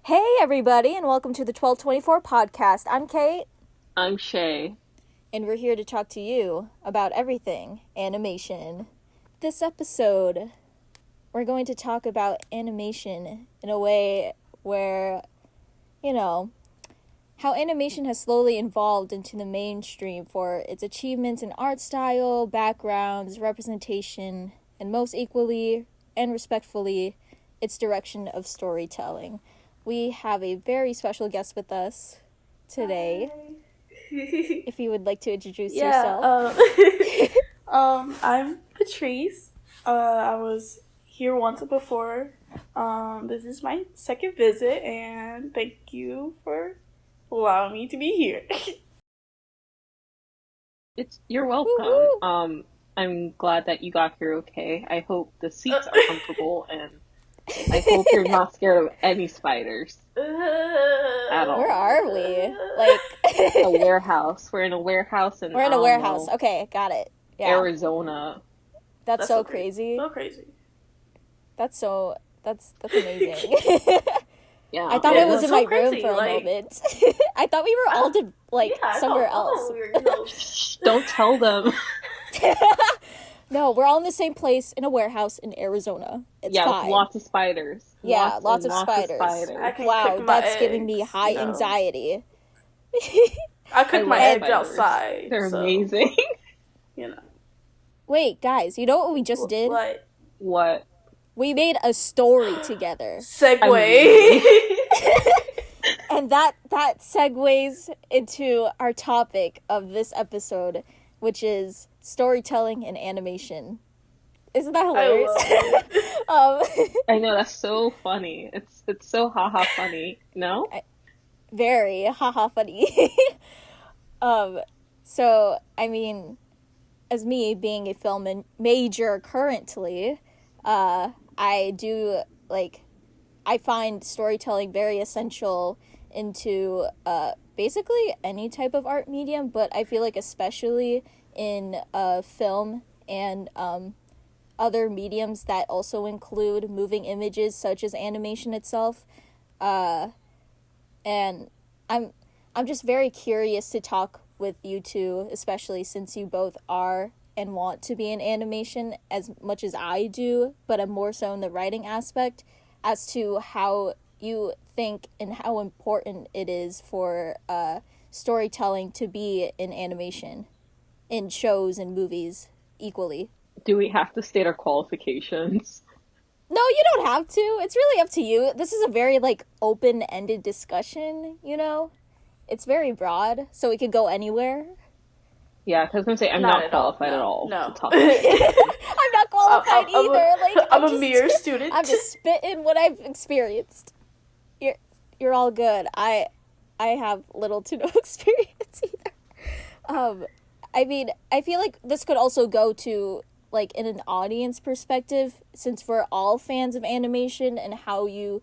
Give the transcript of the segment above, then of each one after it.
Hey, everybody, and welcome to the 1224 podcast. I'm Kate, I'm Shay. and we're here to talk to you about everything animation. This episode, we're going to talk about animation in a way where, how animation has slowly evolved into the mainstream for its achievements in art style, backgrounds, representation, and most equally and respectfully, its direction of storytelling. We have a very special guest with us today. If you would like to introduce yourself. I'm Patrice. I was here once before. This is my second visit, and thank you for allowing me to be here. You're welcome. Woo-hoo. I'm glad that you got here okay. I hope the seats are comfortable, and I hope you're not scared of any spiders at all. Where are we? Like A warehouse. We're in a warehouse, and we're in a warehouse. Okay, got it. Yeah. Arizona. That's so crazy. So crazy. That's amazing. Yeah. I thought it was in so my crazy, room for a moment. I thought we were all somewhere else. Shh, don't tell them. No, we're all in the same place in a warehouse in Arizona. It's fine. With lots of spiders. Yeah, lots of spiders. Wow, that's giving me high anxiety. I cook my eggs outside. They're amazing. Wait, guys, you know what we just did? What? We made a story together. Segue. And that segues into our topic of this episode, which is storytelling and animation. Isn't that hilarious? I know, that's so funny. It's so haha funny. No? Very haha funny. So I mean, as me being a film major currently, I find storytelling very essential into basically any type of art medium, but I feel like especially in film and other mediums that also include moving images such as animation itself. And I'm just very curious to talk with you two, especially since you both are and want to be in animation as much as I do, but I'm more so in the writing aspect, as to how you think and how important it is for storytelling to be in animation, in shows and movies equally. Do we have to state our qualifications? No, you don't have to. It's really up to you. This is a very, open-ended discussion, It's very broad, so it could go anywhere. Yeah, because I was going to say, I'm not qualified at all. No. To talk about I'm not qualified either. I'm a mere student. I'm just spitting what I've experienced. You're all good. I have little to no experience either. I mean, I feel like this could also go to, in an audience perspective, since we're all fans of animation and how you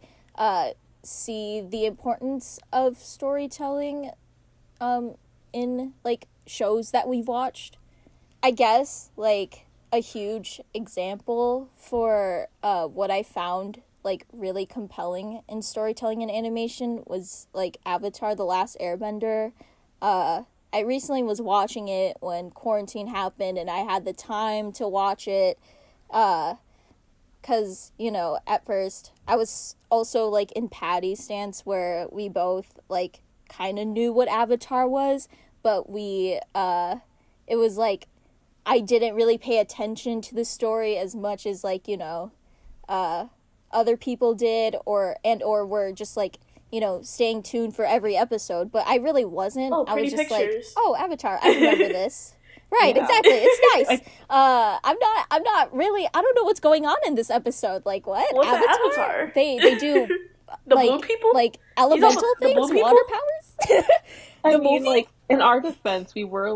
see the importance of storytelling in, shows that we've watched. I guess, a huge example for what I found, really compelling in storytelling and animation was, Avatar: The Last Airbender. I recently was watching it when quarantine happened, and I had the time to watch it, because, at first, I was also, in Patty's stance, where we both, kind of knew what Avatar was, but we, it was, I didn't really pay attention to the story as much as, other people did, or were just, staying tuned for every episode, but I really wasn't. I was just pictures. Avatar, I remember this. Right, yeah. Exactly. It's nice. I'm not really, I don't know what's going on in this episode. What? What's Avatar? They do the blue people? Elemental things, water powers? I mean, in our defense, we were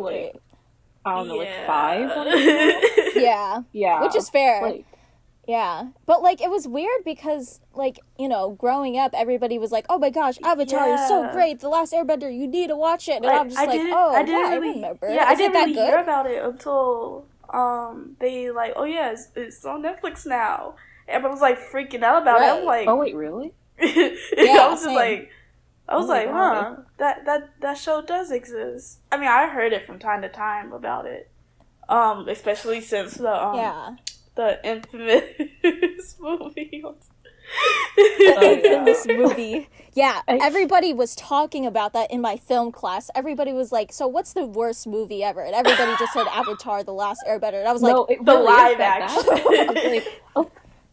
I don't know, 5 on it. Yeah. Yeah. Which is fair. Yeah. But, it was weird because, growing up, everybody was like, oh my gosh, Avatar is so great. The Last Airbender, you need to watch it. And I'm just I remember. Yeah, I didn't really hear about it until, they, oh yeah, it's on Netflix now. Everyone was, freaking out about it. I'm like... Oh, wait, really? I was just same. like, Oh my huh, God. that show does exist. I mean, I heard it from time to time about it. Especially since Yeah. the infamous movie. The Oh, yeah. infamous movie. Yeah, I- everybody was talking about that in my film class. Everybody was like, "So what's the worst movie ever?" And everybody just said Avatar: The Last Airbender. And I was No, like, it The really live is that action. bad. I was like, oh,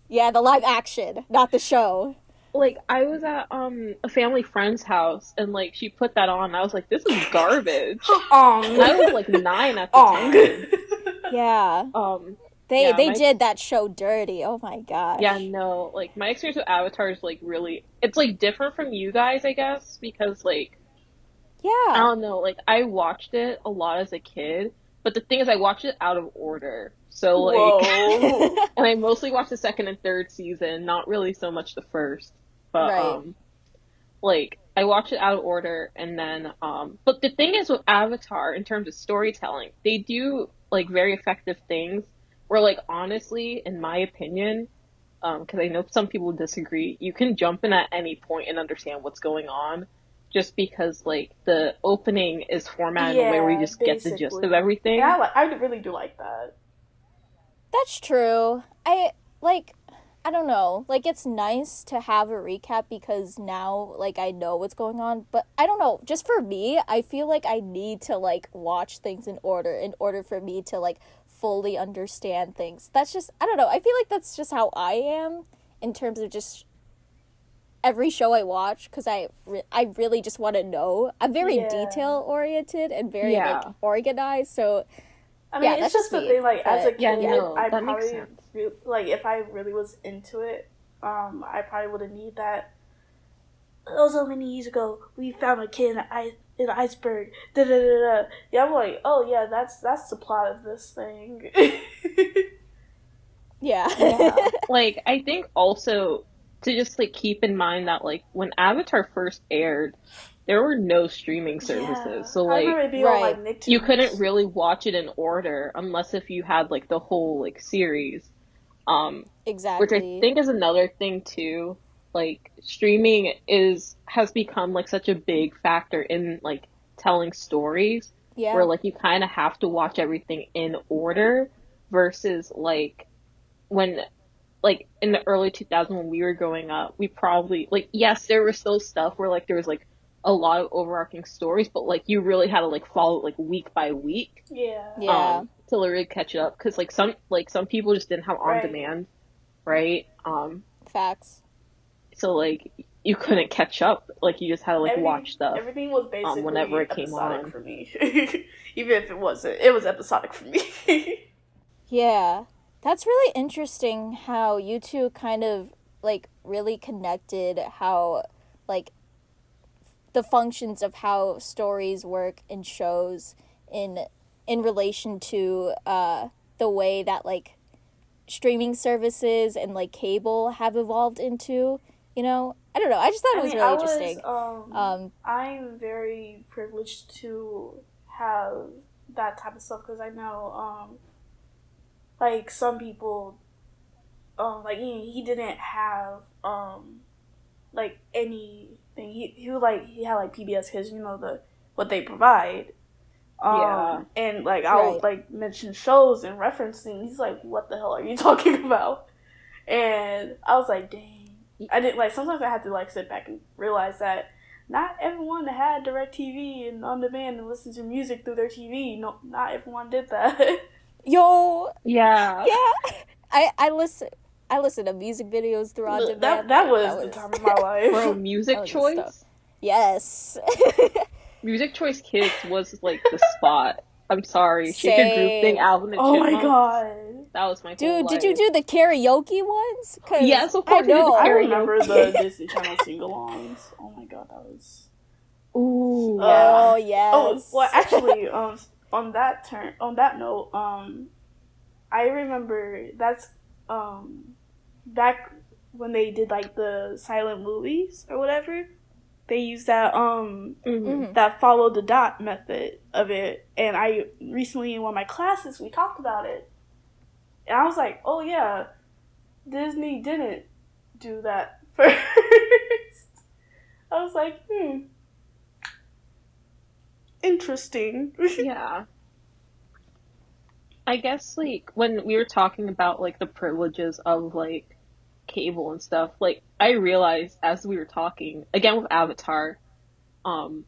"Yeah, the live action, not the show." like I was at a family friend's house and like she put that on and I was like, this is garbage. And I was like 9 at the time. Yeah. They Yeah, did that show dirty. Oh my gosh. yeah, no, like my experience with Avatar is like really, it's like different from you guys, I guess, because like I Yeah. don't know, like I watched it a lot as a kid, but the thing is I watched it out of order. So like Whoa. and I mostly watched the second and third season, not really so much the first. But Right. like I watched it out of order and then but the thing is with Avatar in terms of storytelling, they do like very effective things where like honestly, in my opinion, because I know some people disagree, you can jump in at any point and understand what's going on just because like the opening is formatted in a way where you just get the gist of everything. Yeah, I really do like that. That's true. I don't know. Like, it's nice to have a recap because now, like, I know what's going on. But I don't know. Just for me, I feel like I need to, like, watch things in order for me to, like, fully understand things. That's just, I don't know. I feel like that's just how I am in terms of just every show I watch because I really just want to know. I'm very Yeah. detail oriented and very, Yeah. like, organized. So, I mean, Yeah, it's that's just just the me, thing. Like as a but- Yeah, kid, no, I that makes probably sense. like if I really was into it, I probably would have need that. Oh, so many years ago, we found a kid in an iceberg. Da da da da. Yeah, I'm like, oh yeah, that's the plot of this thing. yeah. Yeah. Like, I think also to just like keep in mind that like when Avatar first aired, there were no streaming services. Yeah. So I remember like it being on like Right. Nicktoons. you couldn't really watch it in order unless if you had like the whole like series. Which Exactly. I think is another thing too. Like streaming has become like such a big factor in like telling stories Yeah. where like you kind of have to watch everything in order versus like when like in the early 2000s when we were growing up, we probably like yes, there was still stuff where like there was like a lot of overarching stories, but like you really had to like follow it like week by week Yeah. Yeah. to really catch it up because like some people just didn't have on Right. demand, right? Facts. So like you couldn't catch up, like you just had to like watch stuff. Everything was basically whenever it came episodic on. for me. Even if it wasn't, it was episodic for me. Yeah. That's really interesting how you two kind of like really connected how like the functions of how stories work in shows in relation to the way that like streaming services and like cable have evolved into, you know? I don't know. I just thought it was really interesting. I'm very privileged to have that type of stuff because I know, like some people, like he didn't have like anything. He had like PBS Kids, you know what they provide. Yeah. And like I'll Right. like mention shows and reference things. He's like, "What the hell are you talking about?" And I was like, "Dang." I didn't like. Sometimes I had to like sit back and realize that not everyone had DirecTV and on demand and listen to music through their TV. No, not everyone did that. Yo, Yeah. yeah. I listen to music videos through on demand. that was the time of my life. Bro, Music That was Choice? stuff. Yes. Music Choice Kids was like the spot. I'm sorry. Shake Your Group Same. Thing, Alvin and Oh my Chipmunks. god. That was my whole Dude, did life. you do the karaoke ones? 'Cause Yes, of I course we did the know. I karaoke. remember the Disney Channel sing-alongs. Oh my god, that was. Ooh. Oh, Oh yes. well, actually, on that note, I remember that's back when they did like the silent movies or whatever. They used that Mhm. that follow the dot method of it, and I recently in one of my classes we talked about it, and I was like, oh yeah, Disney didn't do that first. I was like, interesting. Yeah. I guess like when we were talking about like the privileges of like cable and stuff, like I realized as we were talking, again with Avatar, um,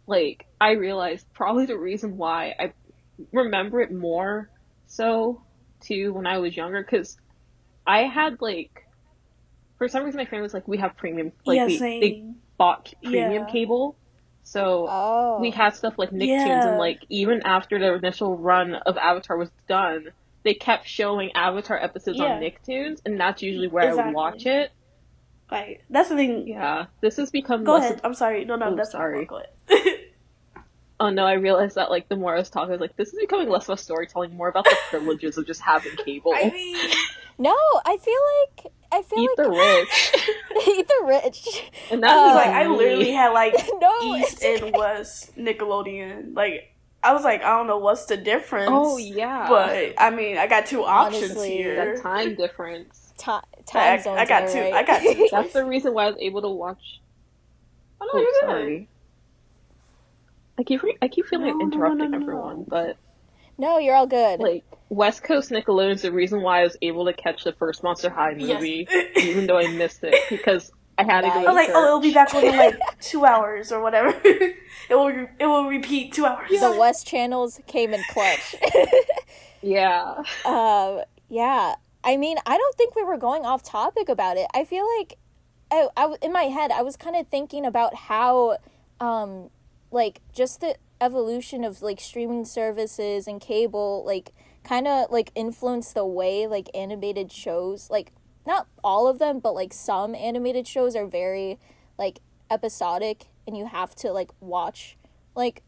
like I realized probably the reason why I remember it more so too when I was younger, because I had like for some reason my family was like we have premium, like Yeah, they same. bought premium Yeah. cable, so we Oh. had stuff like Nicktoons, and Yeah. like even after the initial run of Avatar was done, they kept showing Avatar episodes on Yeah. Nicktoons, and that's usually where I would watch Exactly. it. Like, that's the thing. Yeah, this has become Go less ahead. of. I'm sorry. No, Oh, that's my fault. sorry. Go ahead. Oh no, I realized that like the more I was talking, I was like, this is becoming less of a storytelling, more about the privileges of just having I cable. mean, No, I feel Eat the rich. like eat the rich. And that was like, I literally me. had, like, No, East it's and West Nickelodeon. Like, I was like, I don't know what's the difference. Oh yeah. But, I mean, I got two options Honestly, here. That time difference. time I zones got are two. right. I got two That's the choices. reason why I was able to watch. Oh, no, Oh, you're good. sorry. I keep feeling like interrupting everyone, but No, you're all good. like West Coast Nickelodeon is the reason why I was able to catch the first Monster High movie, even though I missed it because I had to go Nice. to I was like, church. oh, it'll be back within like 2 hours or whatever. it will repeat 2 hours. The West channels came in clutch. Yeah. Yeah. I mean, I don't think we were going off topic about it. I feel like in my head, I was kind of thinking about how, like, just the evolution of, like, streaming services and cable, like, kind of, like, influence the way, like, animated shows, like, not all of them, but, like, some animated shows are very, like, episodic, and you have to, like, watch, like,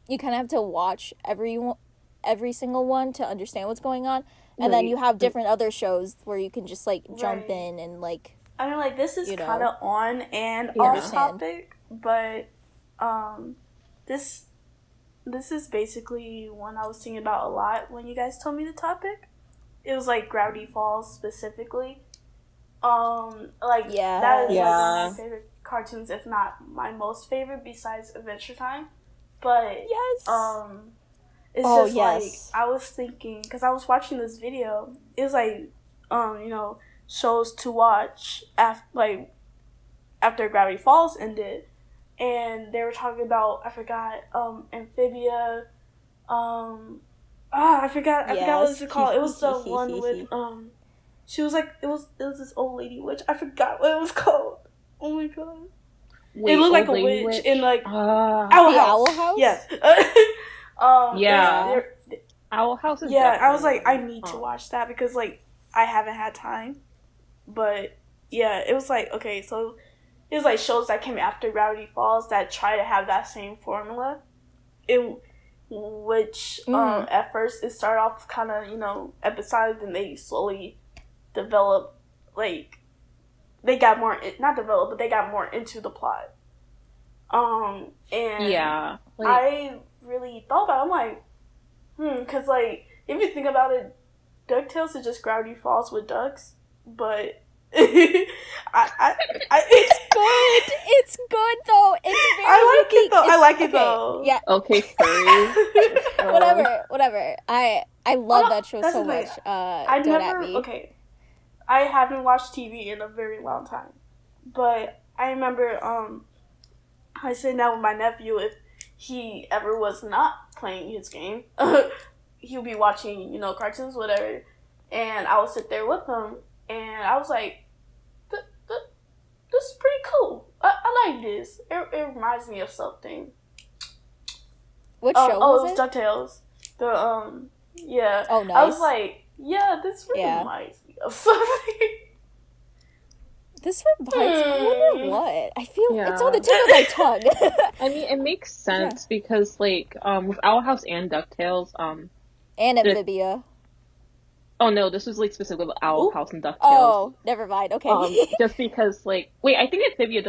you kind of have to watch every single one to understand what's going on. And then Right. you have different other shows where you can just, like, jump Right. in and, like, I mean, like, this is You know. kind of on and Yeah. off Understand. topic, but this is basically one I was thinking about a lot when you guys told me the topic. It was like Gravity Falls specifically. Like Yeah. that is like one Yeah. of my favorite cartoons, if not my most favorite, besides Adventure Time. But yes. it's Oh, just yes. like I was thinking because I was watching this video. It was like shows to watch after Gravity Falls ended, and they were talking about I forgot Amphibia. I forgot what Yes. it's called. It was the one with she was like it was this old lady witch. I forgot what it was called. Oh my god. Wait, It looked like a Old Lady witch in like Ah. Owl The House. Owl House? Yes. Yeah. they're- Owl House is yeah, I was like, I definitely- need to watch that because like I haven't had time. But yeah, it was like okay, so it was like shows that came after Gravity Falls that try to have that same formula, in which at first it started off kind of episodic, and they slowly develop like they got more not developed, but they got more into the plot. And Yeah. Like, I really thought about it. I'm like, because, like, if you think about it, DuckTales is just Gravity Falls with ducks, but I It's good. It's good, though. It's very I like it, unique. though. I like it, okay, though. Yeah, okay, furry. whatever. I love that show that's so the thing. much. I Don't never, at me. okay, I haven't watched TV in a very long time, but I remember, I sit down with my nephew, if he ever was not playing his game, he'll be watching, cartoons, whatever, and I would sit there with him, and I was like, this is pretty cool. I like this. It reminds me of something. Which show was it's it? DuckTales. Yeah. Oh, nice. I was like, yeah, this really Yeah. reminds me of something. This reminds me. I wonder what. I feel Yeah. it's on the tip of my tongue. I mean, it makes sense because, like, with Owl House and DuckTales, And Amphibia. oh no, this was like specifically with Owl Ooh. House and DuckTales. Oh, never mind. Okay. Just because, like, wait, I think Amphibia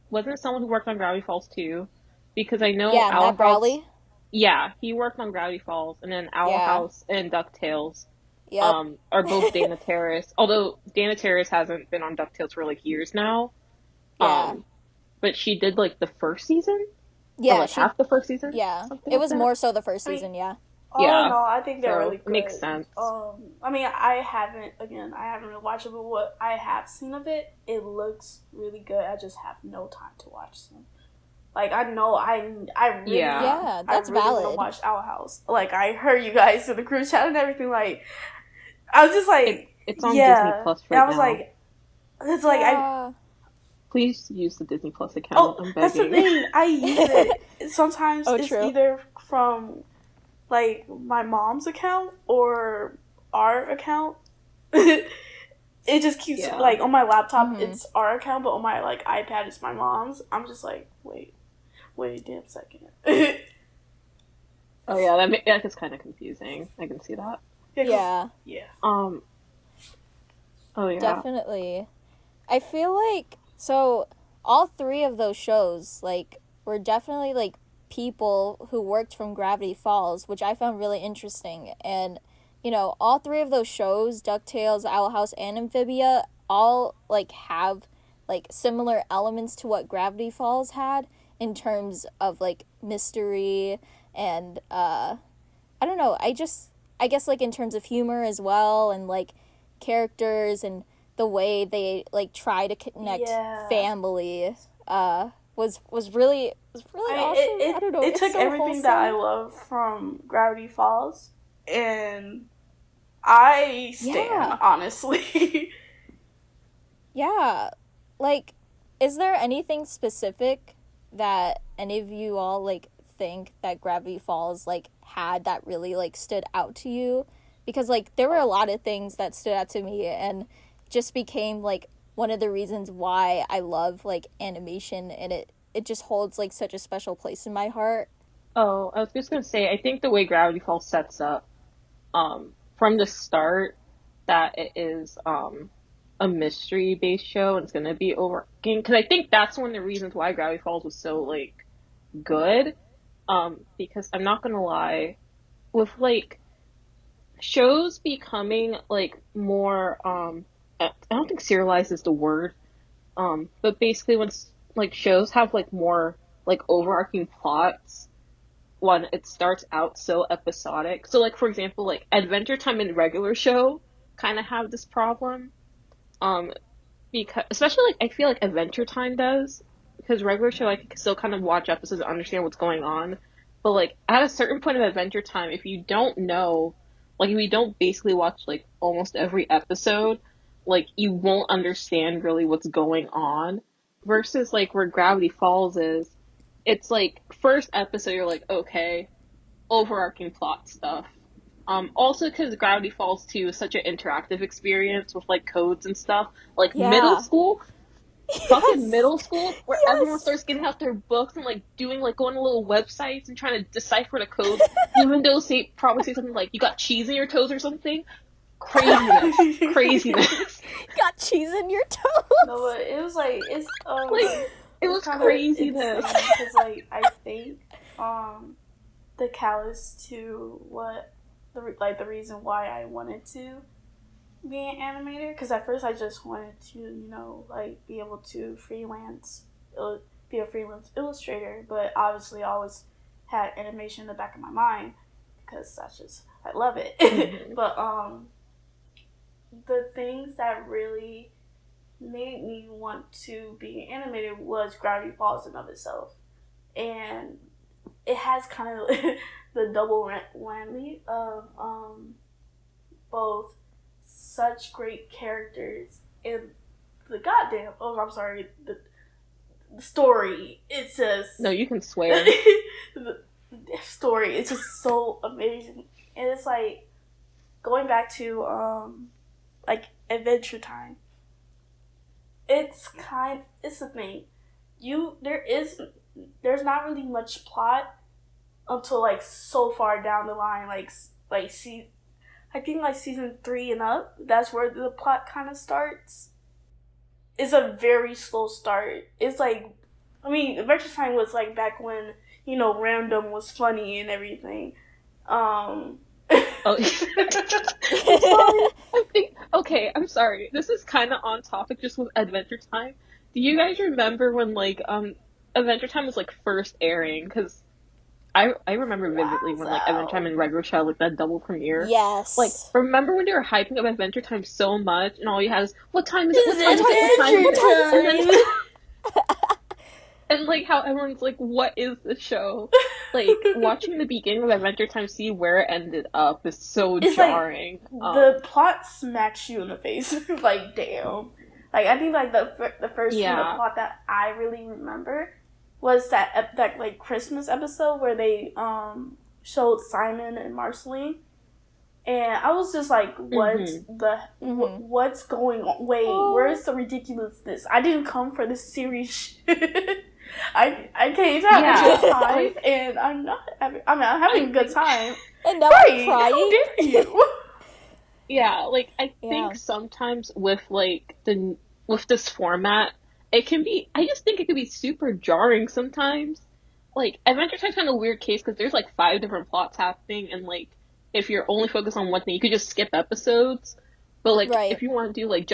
wasn't it someone who worked on Gravity Falls too? Because I know yeah, Owl Matt Bradley. House. Yeah, he worked on Gravity Falls, and then Owl Yeah. House and DuckTales. Yep. Are both Dana Terrace. Although Dana Terrace hasn't been on DuckTales for like years now. Yeah. but she did like the first season or Yeah, like half the first season, yeah. something It like was that. more so the first I mean, season, yeah. all Yeah, in all, I think they're so really it makes good. sense. I mean, I haven't really watched it, but what I have seen of it, it looks really good. I just have no time to watch them. Like I know Yeah, Yeah, I that's really want to valid. watch Owl House. Like I heard you guys in the group chat and everything. Like I was just like, it's on Disney yeah, Plus and right I was now. like, it's like I. Yeah. Please use the Disney Plus account. Oh, I'm that's the begging. thing. I use it. Sometimes Oh, it's true. either from like my mom's account or our account. It just keeps Yeah. like on my laptop Mhm. it's our account, but on my like iPad it's my mom's. I'm just like, wait a damn second. Oh yeah, that gets kind of confusing. I can see that. Yeah, Yeah. Oh yeah. definitely. I feel like, so all three of those shows, like, were definitely, like, people who worked from Gravity Falls, which I found really interesting. And, you know, all three of those shows, DuckTales, Owl House, and Amphibia, all, like, have, like, similar elements to what Gravity Falls had in terms of, like, mystery and, I don't know, I guess, like, in terms of humor as well, and, like, characters and the way they, like, try to connect Yeah. family, was really awesome. I don't know. It It's took so everything that I wholesome. love from Gravity Falls and I stand, Yeah. honestly. Yeah. Like, is there anything specific that any of you all, like, think that Gravity Falls, like, had that really, like, stood out to you? Because, like, there were a lot of things that stood out to me and just became, like, one of the reasons why I love, like, animation, and it just holds, like, such a special place in my heart. Oh, I was just gonna say, I think the way Gravity Falls sets up, from the start, that it is a mystery based show and it's gonna be overarching. Because I think that's one of the reasons why Gravity Falls was so like good. Because I'm not gonna lie, with like shows becoming like more I don't think serialized is the word. But basically when like shows have like more like overarching plots when it starts out so episodic. So like for example, like Adventure Time and regular show kind of have this problem. Um because especially like I feel like Adventure Time does because regular show I can still kind of watch episodes and understand what's going on. But like at a certain point of Adventure Time, if you don't know, like if you don't basically watch like almost every episode, like you won't understand really what's going on. Versus like where Gravity Falls is, it's like first episode you're like okay, overarching plot stuff. Also because Gravity Falls 2 is such an interactive experience with like codes and stuff. Like middle Yeah. school, fucking Yes. middle school, where everyone Yes. starts getting out their books and like doing like going to little websites and trying to decipher the codes, even though probably say something like you got cheese in your toes or something. Craziness. Got cheese in your toes. No, but it was like Like it was kinda craziness. because like I think the callous to what the reason why I wanted to be an animator because at first I just wanted to like be able to be a freelance illustrator, but obviously I always had animation in the back of my mind because I love it. Mhm. But the things that really made me want to be animated was Gravity Falls in of itself, and it has kind of the double whammy of both such great characters and the story. It says No, you can swear. the story is just so amazing, and it's like going back to like Adventure Time. It's the thing. There's not really much plot until like so far down the line, I think like season 3 and up. That's where the plot kind of starts. It's a very slow start. It's like, I mean, Adventure Time was like back when random was funny and everything. Oh. I think okay, I'm sorry. This is kind of on topic just with Adventure Time Do you guys remember when like Adventure Time was like first airing? Because I remember vividly when like Adventure Time Wow. and Red Rochelle like that double premiere. Like, Yes. remember when they were hyping up Adventure Time so much, and all you had is what time is it? What time It's is it? What time is What it? time is And adventure then time. and like how everyone's like, what is the show? Like watching the beginning of Adventure Time, see where it ended up is so It's like jarring. the plot smacks you in the face. Like, damn. Like, I think like the first scene of Yeah, plot that I really remember was that like Christmas episode where they showed Simon and Marceline, and I was just like, hmm what's going on? Wait, Oh. where's the ridiculousness? I didn't come for this serious shit. I came to have a yeah. good time, Like and I'm not having. I mean, I'm having I a good think time. And now I'm Right? How crying. dare you? yeah, like I Yeah. think sometimes with like the with this format, it can be. I just think it can be super jarring sometimes. Like Adventure Time's kind of a weird case because there's like five different plots happening, and like if you're only focused on one thing, you could just skip episodes. But like Right. if you want to do like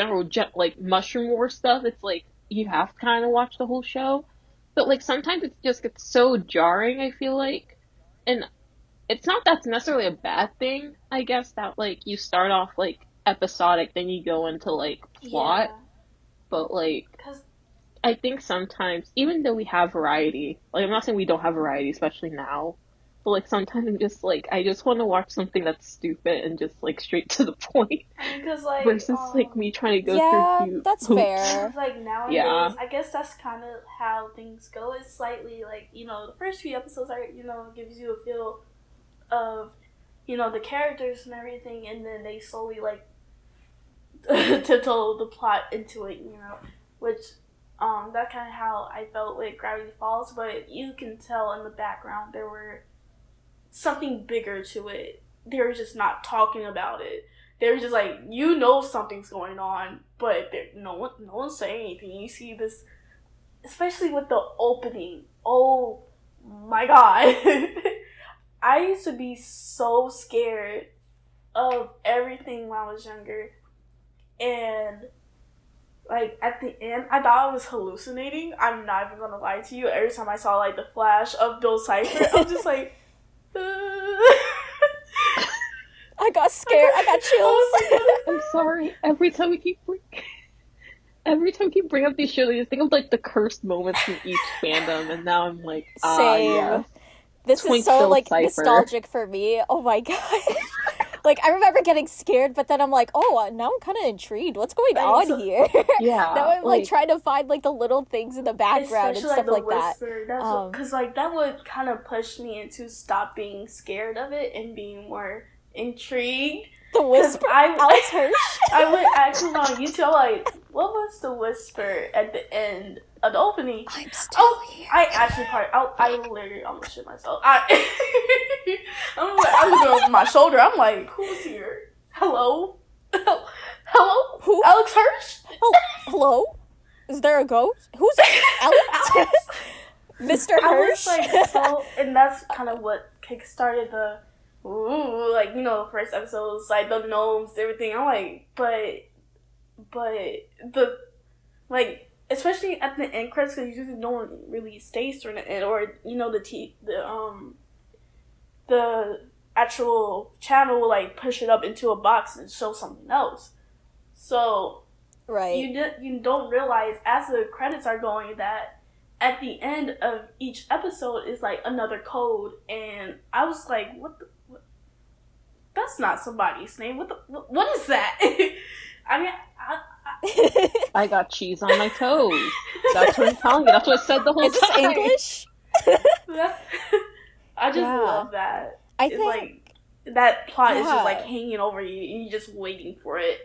like Mushroom War stuff, it's like you have to kind of watch the whole show. But like sometimes it just gets so jarring. I feel like, and it's not that's necessarily a bad thing. I guess that like you start off like episodic, then you go into like plot. Yeah, But like cause I think sometimes, even though we have variety, like I'm not saying we don't have variety, especially now, but like sometimes I'm just like I just want to watch something that's stupid and just like straight to the point I mean, cause like versus like me trying to go through Yeah, that's hoops. fair. cause like nowadays, Yeah. I guess that's kind of how things go. It's slightly like the first few episodes are gives you a feel of the characters and everything, and then they slowly like tiptoe the plot into it, which that's kind of how I felt with Gravity Falls. But you can tell in the background there were something bigger to it. They were just not talking about it. They were just like, something's going on, but no one's saying anything. You see this, especially with the opening. Oh my god. I used to be so scared of everything when I was younger, and like at the end, I thought I was hallucinating. I'm not even gonna lie to you. Every time I saw like the flash of Bill Cipher, I was just like, I got scared. I got chills. I'm sorry. Every time we keep bringing up these shows, I just think of like the cursed moments from each fandom, and now I'm like, ah, Same. yes, This is Twink so Bill like Cipher. nostalgic for me. Oh my god. Like I remember getting scared, but then I'm like, oh, now I'm kind of intrigued. What's going Like, on so- here? Yeah, Now I'm like like trying to find like the little things in the background and especially stuff the like that. whisper. That's because like that would kind of push me into stop being scared of it and being more intrigued. The 'Cause whisper. I Alex Hirsch. I went actually on YouTube. I'm like, what was the whisper at the end of the opening? I'm still here. I actually I literally almost shit myself. I'm like, I look over my shoulder. I'm like, who's here? Hello, hello, Who? Alex Hirsch. Oh, hello? Is there a ghost? Who's Alex? Mr. I was Hirsch? like, so, and that's kind of what kickstarted the, like the first episode was like the gnomes, everything. I'm like, but the like, especially at the end credits, because usually no one really stays during the end, or the actual channel will like push it up into a box and show something else. So Right. you don't realize as the credits are going that at the end of each episode is like another code, and I was like, what? That's not somebody's name. What is that? I mean, I got cheese on my toes. That's what I'm telling you. That's what I said the whole Is this time. English? that's, I just Yeah. love that. I It's think like that plot is just yeah. like hanging over you, and you're just waiting for it.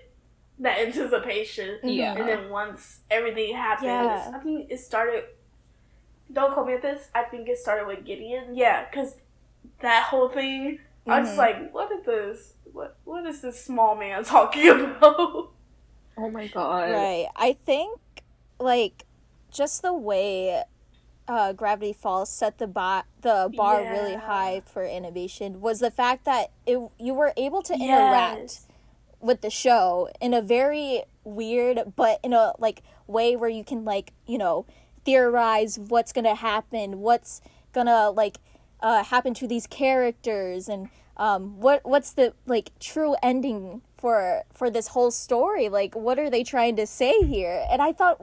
That anticipation. Yeah. And then once everything happens, Yeah. I think it started. Don't quote me on this. I think it started with Gideon. Yeah, because that whole thing, I was just like, what is this? What is this small man talking about? Oh my god. Right. I think, like, just the way Gravity Falls set the bar really Yeah. high for animation was the fact that you were able to Yes. interact with the show in a very weird, but in a like way where you can like, you know, theorize what's gonna happen, what's gonna like happen to these characters, and what's the like true ending for this whole story, like what are they trying to say here. And I thought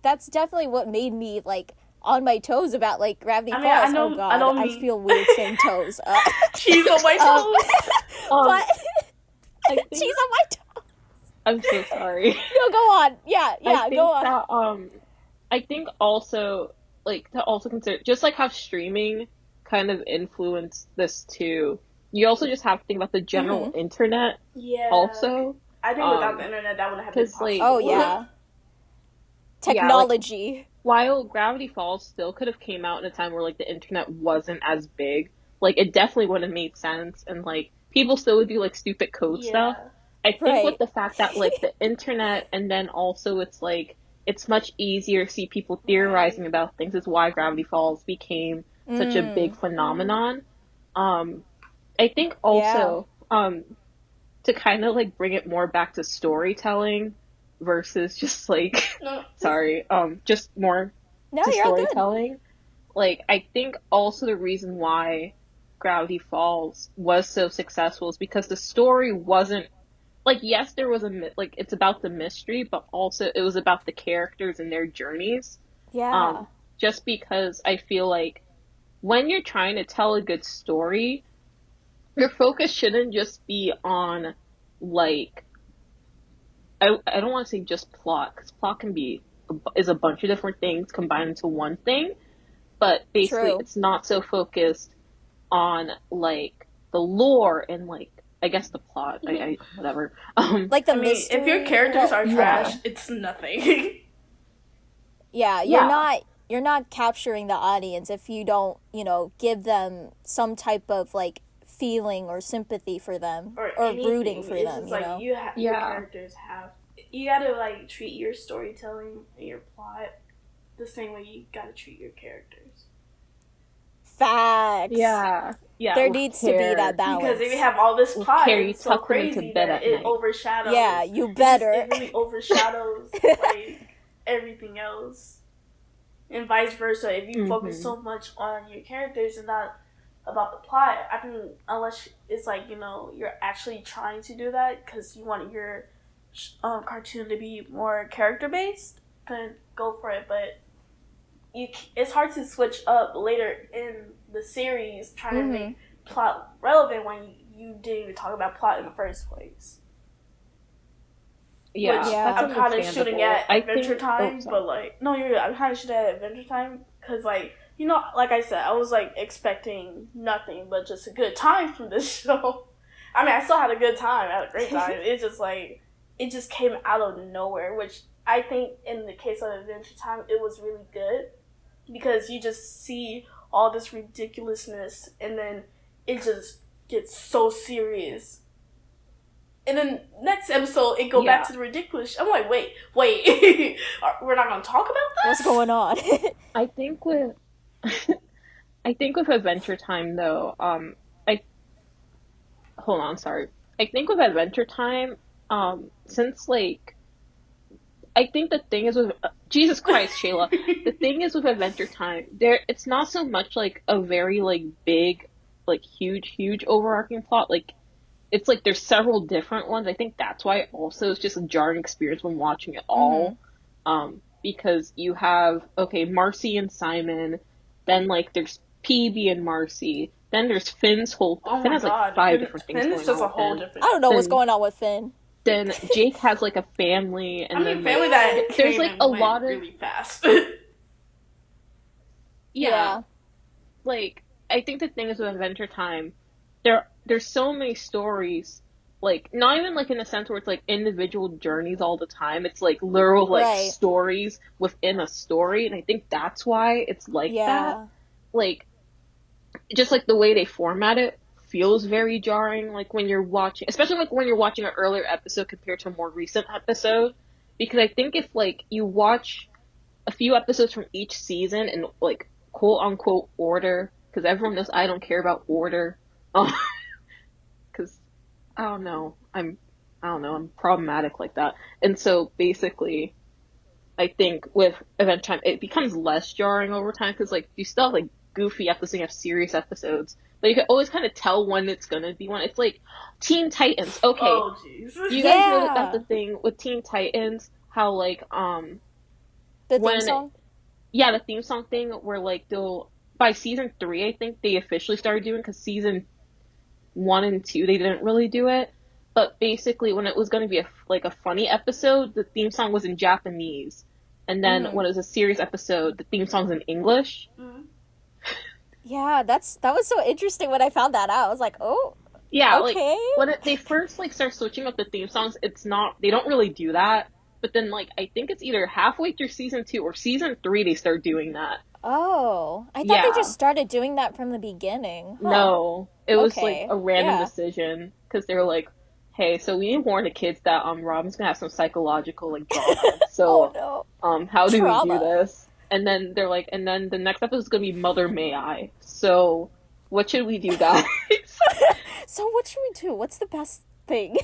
that's definitely what made me like on my toes about like Gravity Falls. Oh god, I feel weird saying toes. She's on my toes. But think, she's on my toes. I'm so sorry. No, go on. Yeah, go on. That, I think also, like, to also consider, just like how streaming kind of influenced this too, you also just have to think about the general internet also. I think without the internet, that wouldn't have been possible. Like, oh, yeah. Technology. Yeah, like, while Gravity Falls still could have came out in a time where, like, the internet wasn't as big, like, it definitely would have made sense, and, like, people still would do, like, stupid code stuff. I think with the fact that, like, the internet, and then also it's, like, it's much easier to see people theorizing about things is why Gravity Falls became such a big phenomenon. I think also, to kind of, like, bring it more back to storytelling versus just, like, just more to storytelling. Like, I think also the reason why Gravity Falls was so successful is because the story wasn't, like, yes, there was like, it's about the mystery, but also it was about the characters and their journeys. Yeah. Just because I feel like when you're trying to tell a good story, your focus shouldn't just be on, like, I don't want to say just plot, because plot is a bunch of different things combined into one thing, but basically it's not so focused on, like, the lore and, like, I guess the plot, whatever. Like the mystery. If your characters are trash, it's nothing. You're not capturing the audience if you don't, you know, give them some type of like feeling or sympathy for them or rooting for them. You know, your characters you gotta like treat your storytelling and your plot the same way you gotta treat your characters. Facts. Yeah. There needs to be that balance. Because if you have all this plot, it's so crazy that it overshadows. Yeah, you better. It really overshadows like everything else. And vice versa, if you focus so much on your characters and not about the plot, I mean, unless it's like, you know, you're actually trying to do that because you want your cartoon to be more character-based, then go for it. But it's hard to switch up later in the series trying to make plot relevant when you didn't even talk about plot in the first place. I'm kind of shooting at Adventure Time, but like, no, you're good. I'm kind of shooting at Adventure Time because, like, you know, like I said, I was like expecting nothing but just a good time from this show. I mean, I still had a good time, I had a great time. It's just like, it just came out of nowhere, which I think in the case of Adventure Time, it was really good because you just see all this ridiculousness and then it just gets so serious. And then next episode, it go back to the ridiculous. I'm like, wait, we're not gonna talk about this? What's going on? I think with Adventure Time though, I think with Adventure Time, since like, I think the thing is with Jesus Christ, Shayla, the thing is with Adventure Time, it's not so much like a very like big, like huge overarching plot, like. It's like there's several different ones. I think that's why also it's just a jarring experience when watching it all. Because you have, Marcy and Simon, then like there's PB and Marcy, then there's Finn's whole Finn has like 5 different things going on. Finn is just a whole different. I don't know what's going on with Finn. Then Jake has like a family, and then family that there's like a lot of really fast. Yeah. Like I think the thing is with Adventure Time, there's so many stories, like, not even, like, in a sense where it's, like, individual journeys all the time. It's, like, literal, like, stories within a story, and I think that's why it's like that. Like, just, like, the way they format it feels very jarring, like, when you're watching, especially, like, when you're watching an earlier episode compared to a more recent episode, because I think if, like, you watch a few episodes from each season in, like, quote-unquote order, because everyone knows I don't care about order, because I don't know. I'm I don't know, I'm problematic like that. And so basically, I think with Event Time, it becomes less jarring over time because like you still have like goofy episodes, you have serious episodes, but you can always kind of tell when it's gonna be one. It's like Teen Titans. Okay, Oh, jeez. you guys know that that's the Yeah, thing with Teen Titans, how like the theme when song. yeah the theme song thing where like they'll by season three I think they officially started doing because season one and two they didn't really do it. But basically, when it was going to be like a funny episode, the theme song was in Japanese, and then Mm. when it was a serious episode, the theme song's in English. Mm. Yeah, that was so interesting when I found that out. I was like, oh, Yeah, like okay. when they first like start switching up the theme songs, it's not they don't really do that. But then like I think it's either halfway through season two or season three they start doing that. Oh, I thought they Yeah, just started doing that from the beginning. Huh. no, it was like Okay. a random Yeah. decision because they were like, hey, so we need to warn the kids that Robin's gonna have some psychological like drama. Oh So no. how do we do Trauma. this? And then they're like, and then the next episode is gonna be Mother May I. So what should we do, guys? So what should we do? What's the best thing?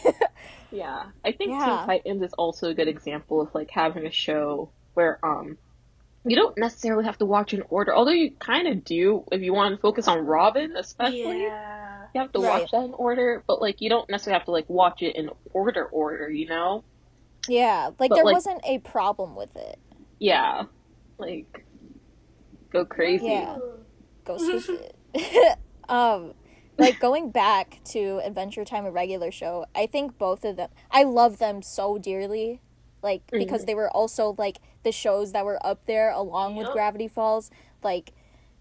Yeah, I think Teen Yeah. Titans is also a good example of like having a show where you don't necessarily have to watch in order, although you kind of do if you want to focus on Robin, especially. Yeah. You have to Right. watch that in order, but like you don't necessarily have to like watch it in order, you know? Yeah, like But there like wasn't a problem with it. yeah, like go crazy. Yeah. Go stupid. um like going back to Adventure Time, a regular show, I think both of them, I love them so dearly, like because Mhm. they were also like the shows that were up there along with Yup. Gravity Falls. Like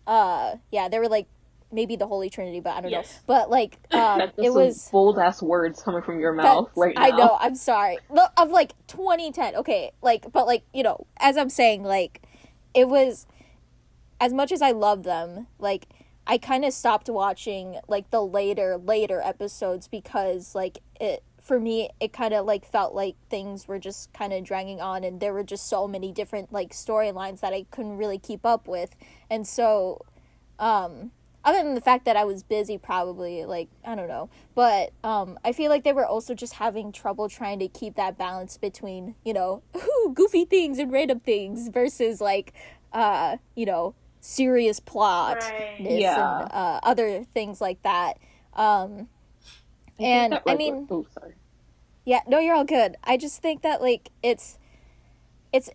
yeah, they were like maybe the Holy Trinity, but I don't know. Yes. But like That's it some was bold ass words coming from your that mouth right I know, now. I'm sorry. Look, of like 2010. Okay, like but like, you know, as I'm saying, like it was, as much as I love them, like I kind of stopped watching like the later episodes because like it, for me it kind of like felt like things were just kind of dragging on and there were just so many different like storylines that I couldn't really keep up with. And so other than the fact that I was busy probably, like I don't know, but I feel like they were also just having trouble trying to keep that balance between, you know, goofy things and random things versus like you know, serious plotness Right. Yeah. and other things like that. I think And that I regular. mean, Oh, sorry. yeah, no, you're all good. I just think that like it's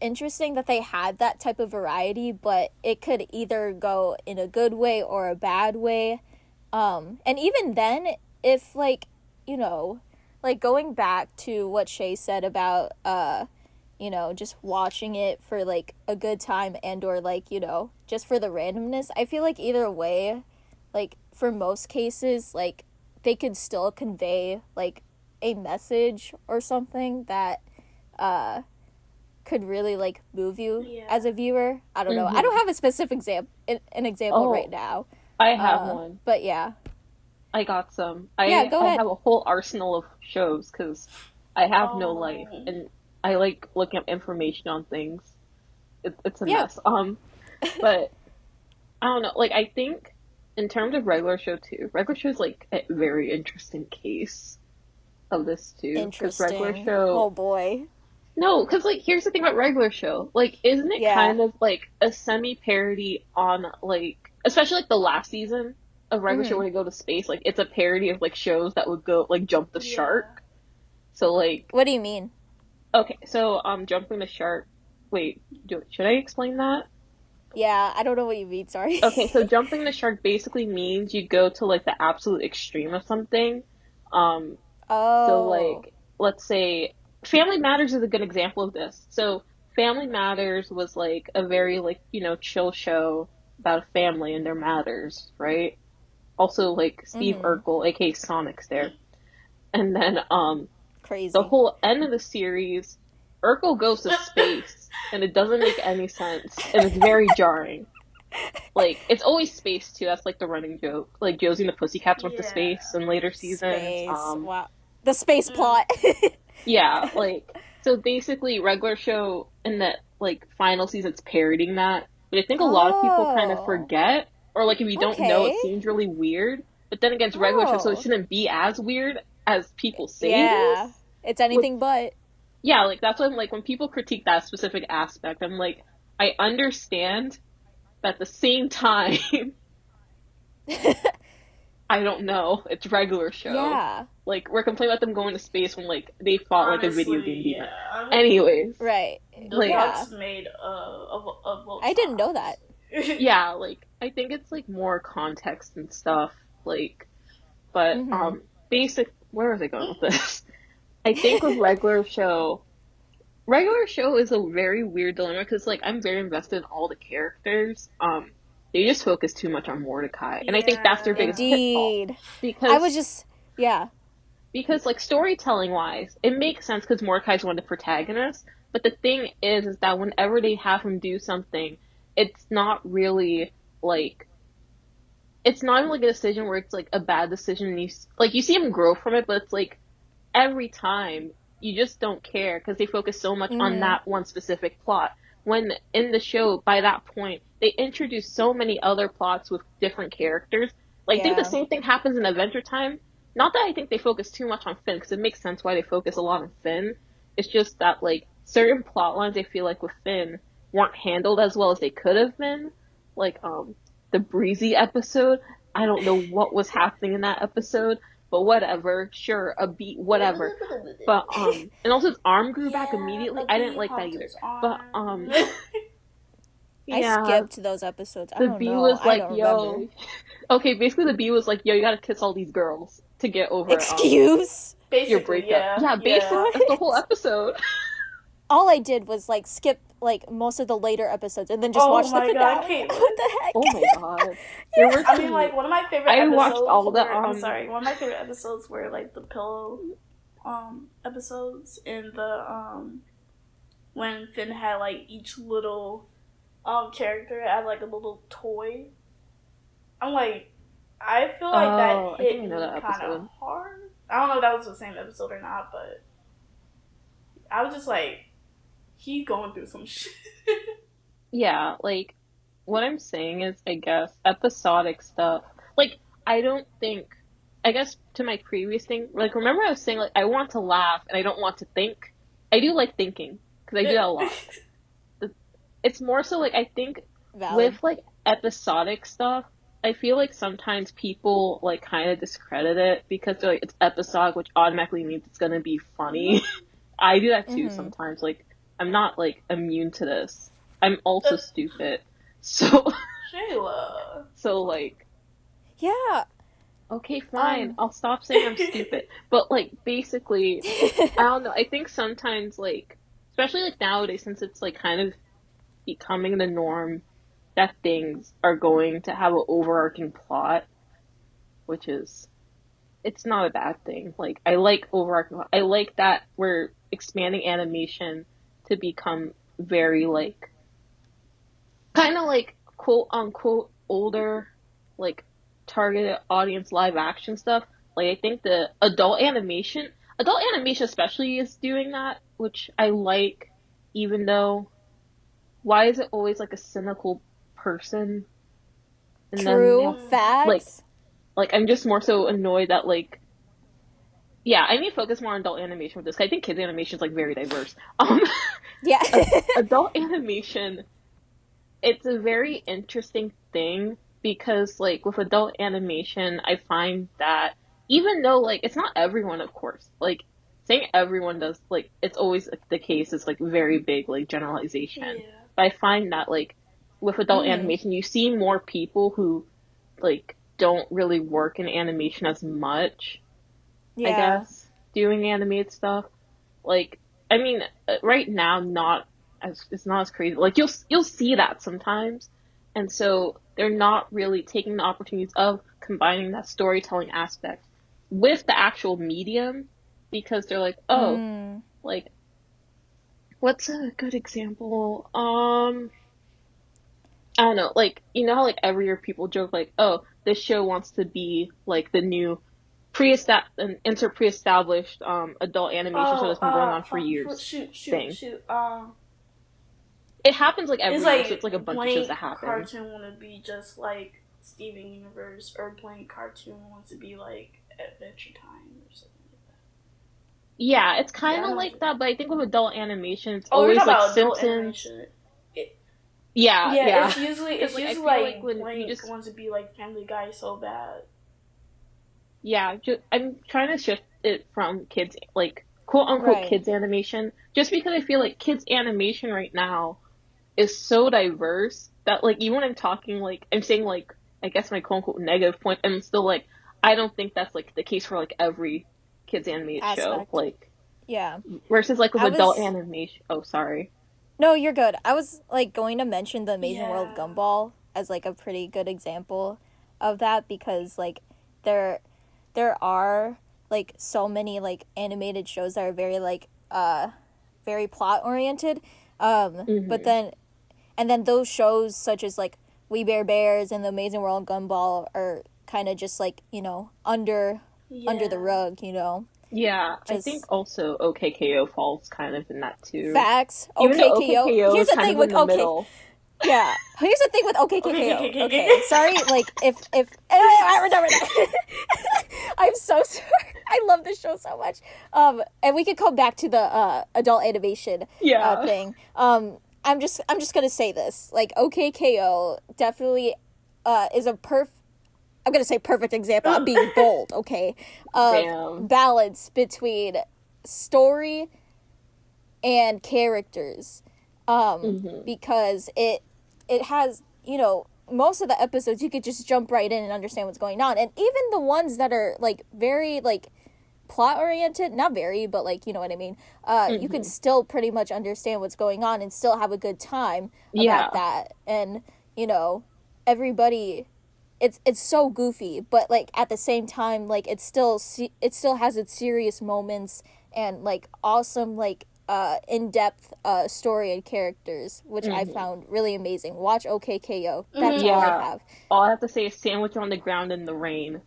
interesting that they had that type of variety, but it could either go in a good way or a bad way. And even then, if like, you know, like going back to what Shay said about you know, just watching it for like a good time and or like, you know, just for the randomness, I feel like either way, like for most cases, like they could still convey like a message or something that uh could really like move you Yeah. as a viewer. I don't know. I Mhm. don't have a specific an example right Oh, now. I have one. But yeah. I got some. Yeah, go I ahead. have a whole arsenal of shows because I have no life Oh. and I like looking up information on things. It's a Yeah. mess. But I don't know. Like I think in terms of regular show too, regular show is like a very interesting case of this too. Because regular Interesting. Oh show, boy. no, because like here's the thing about regular show. Like, isn't it Yeah. kind of like a semi parody on like, especially like the last season of regular show Mhm. where they go to space? Like, it's a parody of like shows that would go like jump the Yeah. shark. So like, What do you mean? okay, so jumping the shark. Wait, should I explain that? Yeah, I don't know what you mean, sorry. Okay, so jumping the shark basically means you go to like the absolute extreme of something. Um, so Oh. like, let's say Family Matters is a good example of this. So Family Matters was like a very like, you know, chill show about a family and their matters, right? Also like Steve Mhm. Urkel, aka Sonic's there. And then Crazy. the whole end of the series, Urkel goes to space and it doesn't make any sense and it's very jarring. Like it's always space too. That's like the running joke. Like Josie and the Pussycats went to Yeah. space in later seasons. Space. Wow. The space Mm. plot. Yeah, like so basically regular show in that like final season it's parodying that. But I think a lot of people kind of Oh. forget or like if you don't know it Okay. seems really weird. But then again it's regular show so it Oh. shouldn't be as weird as people say it Yeah. is. It's anything but. Yeah, like that's when like when people critique that specific aspect, I'm like, I understand, but at the same time, I don't know. It's regular show. Yeah. Like we're complaining about them going to space when like they fought like a video game Honestly, demon. yeah. Anyways, Right. The like Yeah. Bucks made a I didn't know that. yeah, like I think it's like more context and stuff. Like, but Mm-hmm. basic. Where was I going with this? I think with regular show is a very weird dilemma because like I'm very invested in all the characters. They just focus too much on Mordecai, and I think that's their biggest Yeah. pitfall Indeed. because I was just, yeah. because like storytelling wise, it makes sense because Mordecai's one of the protagonists. But the thing is that whenever they have him do something, it's not really like it's not even like a decision where it's like a bad decision. And you see him grow from it, but it's like every time you just don't care because they focus so much on Mm-hmm. that one specific plot. When in the show, by that point, they introduce so many other plots with different characters. Like, I think the Yeah. same thing happens in Adventure Time. Not that I think they focus too much on Finn, because it makes sense why they focus a lot on Finn. It's just that, like, certain plot lines I feel like with Finn weren't handled as well as they could have been. Like, the Breezy episode. I don't know what was happening in that episode, but whatever. Sure, a beat, whatever. But and also his arm grew back immediately. I didn't like that either. But I yeah, skipped those episodes. I the don't bee know. was I like, don't remember. "Yo," okay, basically the bee was like, "Yo, you gotta kiss all these girls to get over Excuse? your Basically, breakup." Yeah, basically that's the whole episode. All I did was like skip like most of the later episodes and then just Oh watch the my God, finale. Caitlin. What the heck? Oh my god, there were I mean, like one of my favorite I episodes. watched all the I'm sorry. One of my favorite episodes were like the pillow, episodes in the when Finn had like each little character had like a little toy. I'm like, I feel like Oh, that I hit think I me know that kind of episode. hard. I don't know if that was the same episode or not, but I was just like, he's going through some shit. Yeah, like what I'm saying is, I guess episodic stuff. Like I don't think. I guess to my previous thing, like remember I was saying like I want to laugh and I don't want to think. I do like thinking because I do that a lot. It's more so like I think Valid. with like episodic stuff, I feel like sometimes people like kind of discredit it because they're like it's episodic, which automatically means it's gonna be funny. I do that too sometimes. Like I'm not like immune to this. I'm also stupid. So Shayla. so like Yeah. okay, fine. I'll stop saying I'm stupid. But like basically, I don't know. I think sometimes like especially like nowadays since it's like kind of becoming the norm that things are going to have an overarching plot, which is it's not a bad thing. Like I like overarching. I like that we're expanding animation to become very like kind of like quote unquote older, like targeted audience live action stuff. Like I think the adult animation especially is doing that, which I like. Even though, why is it always like a cynical person? And True. then like Facts. I'm just more so annoyed that like yeah, I need to focus more on adult animation with this. 'Cause I think kids animation is like very diverse. Yeah. Adult animation, it's a very interesting thing because like with adult animation, I find that even though like it's not everyone, of course, like saying everyone does like it's always the case is like very big like generalization. Yeah. But I find that like with adult animation, you see more people who like don't really work in animation as much. I Yeah. guess doing animated stuff. Like I mean, right now not as it's not as crazy. Like you'll see that sometimes, and so they're not really taking the opportunities of combining that storytelling aspect with the actual medium because they're like, oh, like what's a good example? I don't know, like you know how like every year people joke like, oh, this show wants to be like the new pre-established adult animation show that's been going on for years. Shoot. It happens like every It's year, like so it's like a bunch of Blank shows that happen. Cartoon want to be just like Steven Universe, or Blank Cartoon wants to be like Adventure Time or something like Yeah, it's Yeah, kind I of know. like that, but I think with adult animation, it's Oh, you're always talking like about adult Simpsons. animation. It, Yeah, yeah, yeah. it's Because like I usually feel like like when you blank just wants to be like Family Guy so bad. I'm trying to shift it from kids like quote unquote Right. kids animation, just because I feel like kids animation right now is so diverse that like even when I'm talking like I'm saying like I guess my quote unquote negative point, I'm still like I don't think that's like the case for like every kids animated show. Aspect. Like Yeah. versus like with I adult was animation. Oh, sorry. No, you're good. I was like going to mention the Amazing World of Yeah. Gumball as like a pretty good example of that because like there there are like so many like animated shows that are very like very plot oriented. But Hmm. then and then those shows such as like We Bare Bears and the Amazing World of Gumball are kind of just like, under the Yeah. rug, Yeah, I think just also OKKO falls kind of in that too. facts. Even though OKKO. OKKO Here's is the kind thing of in with the OK. middle. Yeah. Here's the thing with Okay, okay, OKKKO. okay, okay, Okay. Sorry, like if I'm so sorry. I love this show so much. And we could come back to the adult animation Yeah. thing. I'm just gonna say this. Like OKKO definitely is a I'm gonna say perfect example. I'm being bold, okay? Of Damn. balance between story and characters, Hmm. because it has most of the episodes you could just jump right in and understand what's going on, and even the ones that are like very like plot oriented, not very, but like you know what I mean. You could Hmm. still pretty much understand what's going on and still have a good time about Yeah. that, and everybody. It's so goofy, but like at the same time, like it still has its serious moments and like awesome like in-depth story and characters, which I Hmm. found really amazing. Watch OKKO. That's okay. all I Yeah. have. All I have to say is sandwich on the ground in the rain.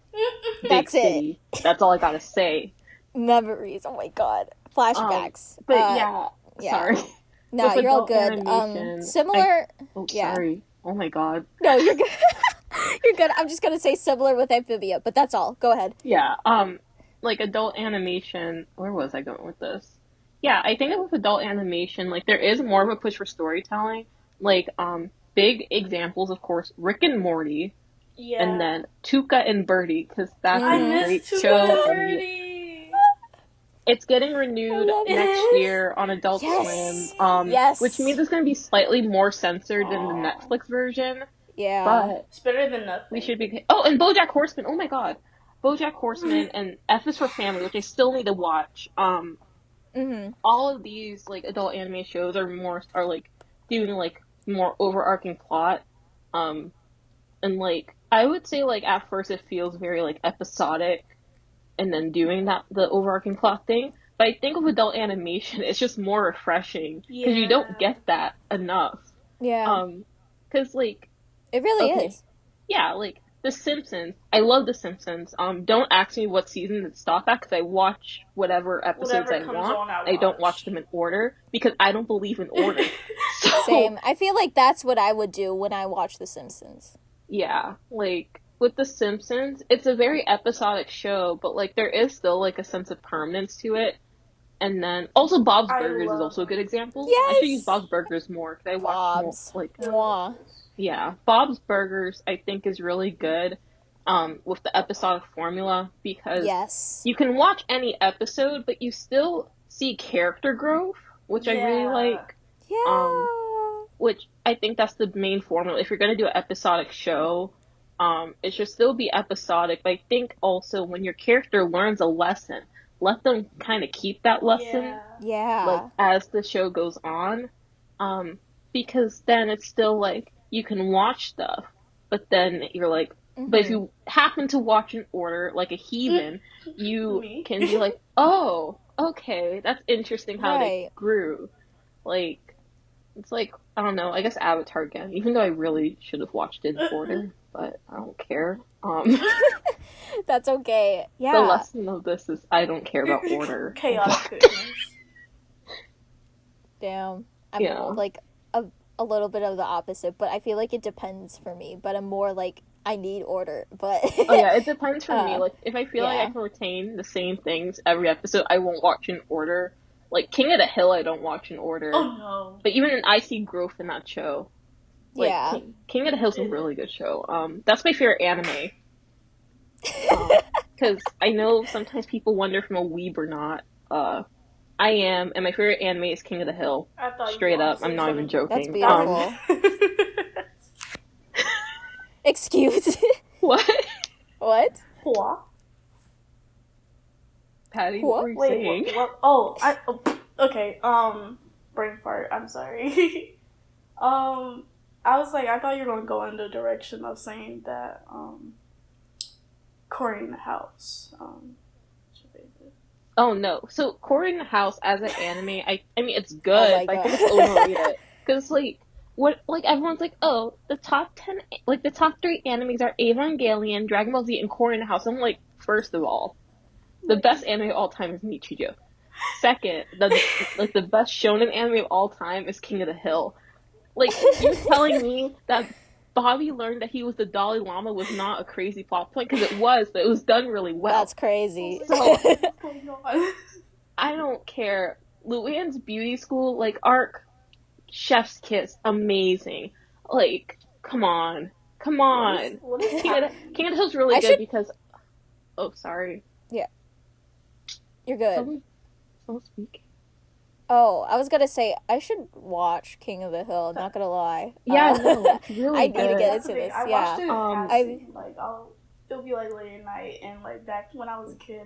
Big That's it. city. That's all I gotta say. Memories. Oh my god. Um, Flashbacks. but yeah, Yeah. sorry. No, With you're all adult good. animation, Similar. Yeah. sorry. Oh my God. No, you're good. You're good. I'm just gonna say similar with Amphibia, but that's all. Go ahead. Yeah. Like adult animation. Where was I going with this? Yeah, I think that with adult animation, like there is more of a push for storytelling. Like, big examples, of course, Rick and Morty, and Yeah. then Tuca and Birdie, because that's I a Mm-hmm. miss great Tuca show, and and Birdie. it's getting I renewed love It it. next is. year on Adult Swim, Yes. which means Yes. it's going to be slightly more censored than the Aw. Netflix version, Yeah. but It's better than we nothing. should be. Oh, and BoJack Horseman. Oh my God, BoJack Horseman and F is for Family, which I still need to watch. Mm-hmm. All of these like adult anime shows are like doing like more overarching plot, um, and like I would say like at first it feels very like episodic, and then doing that the overarching plot thing. But I think with adult animation, it's just more refreshing because you don't Yeah. get that enough. Yeah. Um, because like It really okay, is. yeah, like The Simpsons. I love The Simpsons. Don't ask me what season to stop at because I watch whatever episodes Whatever I comes want. on, I I don't watch watch. them in order because I don't believe in order. So Same. I feel like that's what I would do when I watch The Simpsons. yeah, like with The Simpsons, it's a very episodic show, but like there is still like a sense of permanence to it. And then also Bob's I Burgers is love also a them. good example. I should use Yes. Bob's Burgers more because I watch more Bob's. like Mwah. yeah, Bob's Burgers I think is really good with the episodic formula because Yes. you can watch any episode but you still see character growth, which I really Yeah. like. Um Yeah. which I think that's the main formula. If you're going to do an episodic show, it should still be episodic, but I think also when your character learns a lesson, let them kind of keep that lesson Yeah. like Yeah. as the show goes on, um, because then it's still like you can watch stuff, but then you're like, but if Mm-hmm. you happen to watch in order like a heathen, you Me. can be like, oh, okay, that's interesting how they Right. grew. Like, it's like, I don't know, I guess Avatar again, even though I really should have watched it in order, but I don't care. That's okay. The Yeah. lesson of this is I don't care about order. Chaotic goodness. Damn. I'm Yeah. like a little bit of the opposite, but I feel like it depends for me. But I'm more like I need order, but Oh yeah, it depends for me. uh, Like if I feel like I yeah, can retain the same things every episode, I won't watch in order. Like King of the Hill, I don't watch in order. Oh no. But even I see growth in that show. Like yeah. King of the Hill's a It, really good show. That's my favorite anime. Because I know sometimes people wonder if I'm a weeb or not. I am, and my favorite anime is King of the Hill. I thought you were Straight gonna up, I'm say not even something. That's joking. That was. beautiful. Excuse. What? What? What? Patty, what What? were you Wait, saying? what? Oh, okay. Brain fart. I'm sorry. I was like, I thought you were gonna go in the direction of saying that, Cory in the House, what's your favorite? Oh no. So Cory in the House as an anime, I mean it's Oh good, my but I god. think it's overrated. Because like what like everyone's like, oh, the top 10 like the top 3 animes are Evangelion, Dragon Ball Z, and Cory in the House. I'm like, first of all, the best anime of all time is Nichijou. Second, the best shonen anime of all time is King of the Hill. Like you're telling me that Bobby learned that he was the Dalai Lama was not a crazy plot point because it was, but it was done really well. That's crazy. Oh my So god, what's going on? I don't care. Luann's beauty school, like arc, chef's kiss, amazing. Like, come on, come on. What is King of happening? King of the Hill's really I good should. because. Oh, sorry. Yeah, you're good. Someone speak. Oh, I was gonna say I should watch King of the Hill. Not gonna lie. Yeah, no, it's really I need to good. get That's the into thing. this. I Yeah. watched it in I passing. Like, it'll be like late at night, and like back when I was a kid,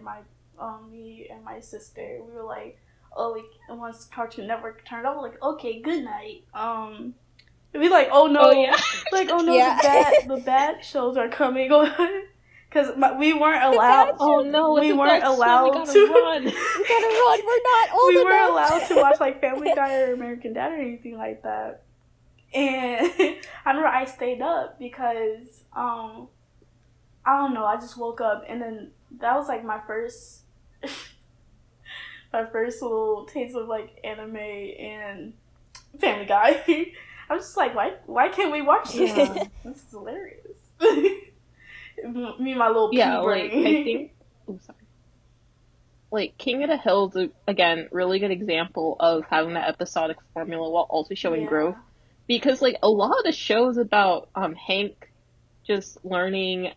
me and my sister, we were like, oh, like once Cartoon Network turned on, we're like, okay, good night. It'd be like, oh no, Oh yeah. like oh no, Yeah. the bad shows are coming on. Because we weren't bad allowed. Oh no, We it's weren't Adult Swim, allowed we gotta to. run. we gotta run. We're not old We enough. weren't allowed to watch like Family Guy or American Dad or anything like that. And I remember I stayed up because I don't know, I just woke up and then that was like my first little taste of like anime and Family Guy. I was just like, why can't we watch this? Yeah. This is hilarious. Me and my little Yeah, pea like brain. I think. Oh, sorry. Like King of the Hill is again really good example of having that episodic formula while also showing Yeah. growth. Because like a lot of the shows about Hank just learning,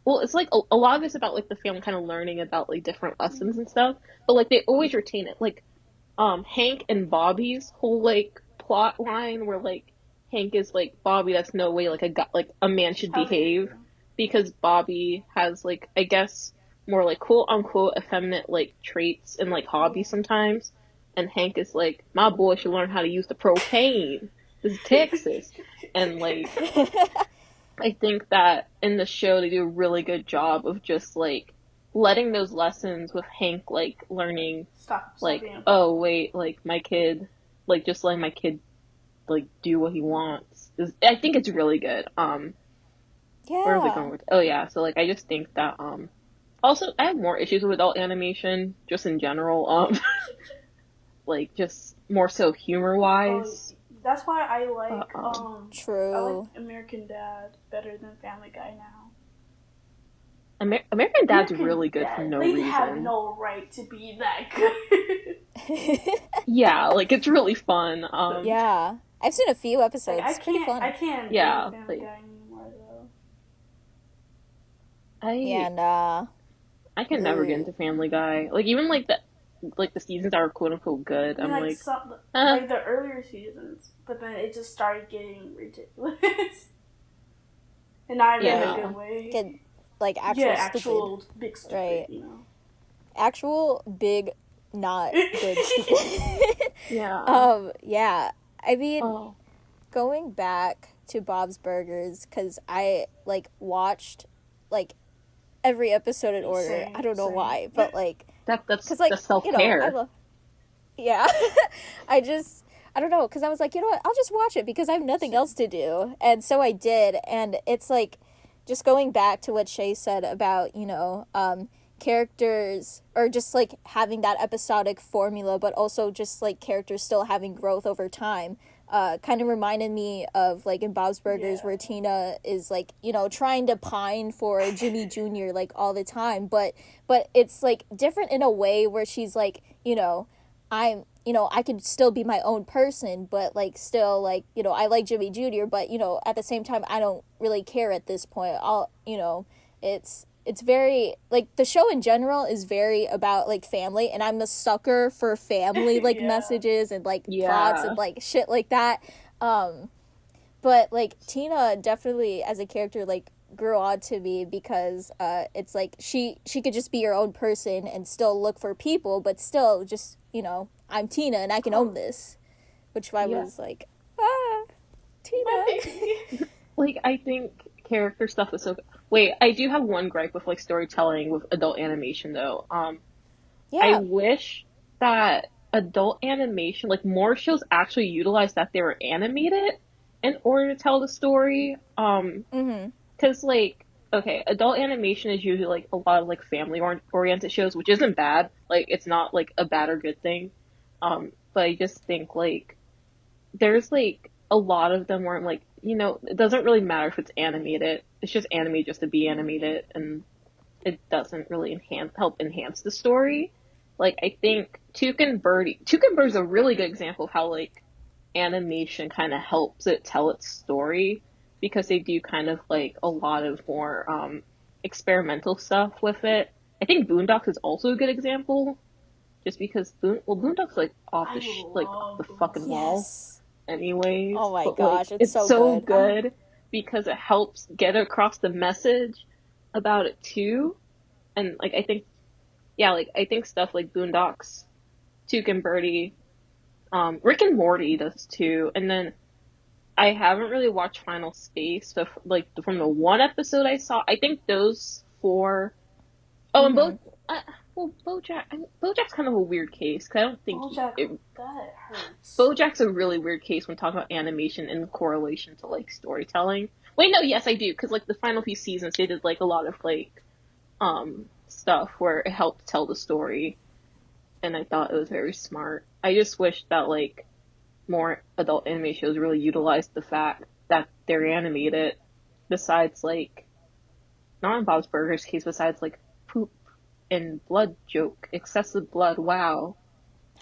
well, it's like a lot of it's about like the family kind of learning about like different lessons and stuff, but like they always retain it. Like Hank and Bobby's whole like plot line where like Hank is like, Bobby, that's no way like a man should behave, because Bobby has like, I guess, more like quote unquote effeminate like traits and like hobbies sometimes, and Hank is like, my boy should learn how to use the propane. This is Texas. And like I think that in the show they do a really good job of just like letting those lessons with Hank like learning Stop like, being a oh wait, like my kid, like just letting my kid like do what he wants is, I think it's really good. Where was I going with? Oh yeah, so like I just think that also I have more issues with adult animation just in general. Like just more so humor wise. That's why I like True. I like American Dad better than Family Guy now. American Dad's American really good Dad, for no they reason. have no right to be that good. Yeah, like it's really fun. Yeah, I've seen a few episodes. Like, It's pretty fun. I can't Yeah, do Family like- Guy anymore though. And I can never get into Family Guy. Like even like the seasons that are quote unquote good. I mean, I'm like, like the earlier seasons, but then it just started getting ridiculous, and not even in Yeah. a good way. get like actual yeah, stupid. actual big stupid, Right. you know. Actual big, not good stupid. yeah. Yeah. I mean, Oh. going back to Bob's Burgers, because I like watched like every episode in order. Same, I don't know same. why, but like, That's because like self you know, care. I love. Yeah, I don't know, because I was like, you know what, I'll just watch it because I have nothing else to do, and so I did, and it's like, just going back to what Shay said about, you know, characters, or just like having that episodic formula, but also just like characters still having growth over time. kind of reminded me of like in Bob's Burgers, Yeah. where Tina is like, you know, trying to pine for Jimmy Jr. like all the time, but it's like different in a way where she's like, you know, I could still be my own person, but like still like, you know, I like Jimmy Jr., but you know, at the same time I don't really care at this point. I'll, you know, it's very like the show in general is very about like family, and I'm a sucker for family like Yeah. messages and like Yeah. plots and like shit like that. But like Tina definitely as a character like grew on to me because it's like she could just be her own person and still look for people, but still just, you know, I'm Tina and I can own this, which I Yeah. was like, ah, Tina. Like, I think character stuff is so good. Wait, I do have one gripe with like storytelling with adult animation though. I Yeah. wish that adult animation, like more shows actually utilize that they were animated in order to tell the story. Mm-hmm. Because like, okay, adult animation is usually like a lot of like family oriented shows, which isn't bad. Like, it's not like a bad or good thing. But I just think like there's like a lot of them where I'm like, you know, it doesn't really matter if it's animated. It's just animated just to be animated, and it doesn't really help enhance the story. Like, I think Toucan Birdie's a really good example of how like animation kind of helps it tell its story, because they do kind of like a lot of more experimental stuff with it. I think Boondocks is also a good example, just because Boondocks like off the fucking wall Yes. anyways. Oh my But, gosh, like, it's so good. good because it helps get across the message about it too. And like I think, yeah, like I think stuff like Boondocks, Toucan Birdie, Rick and Morty does too. And then I haven't really watched Final Space, but like from the one episode I saw, I think those four. Oh, and BoJack's kind of a weird case because I don't think That hurts. BoJack's a really weird case when talking about animation in correlation to like storytelling. Wait, no, yes, I do, because like the final few seasons they did like a lot of like stuff where it helped tell the story, and I thought it was very smart. I just wish that like more adult anime shows really utilized the fact that they're animated, besides like not in Bob's Burgers case, besides like poop and blood joke, excessive blood, wow.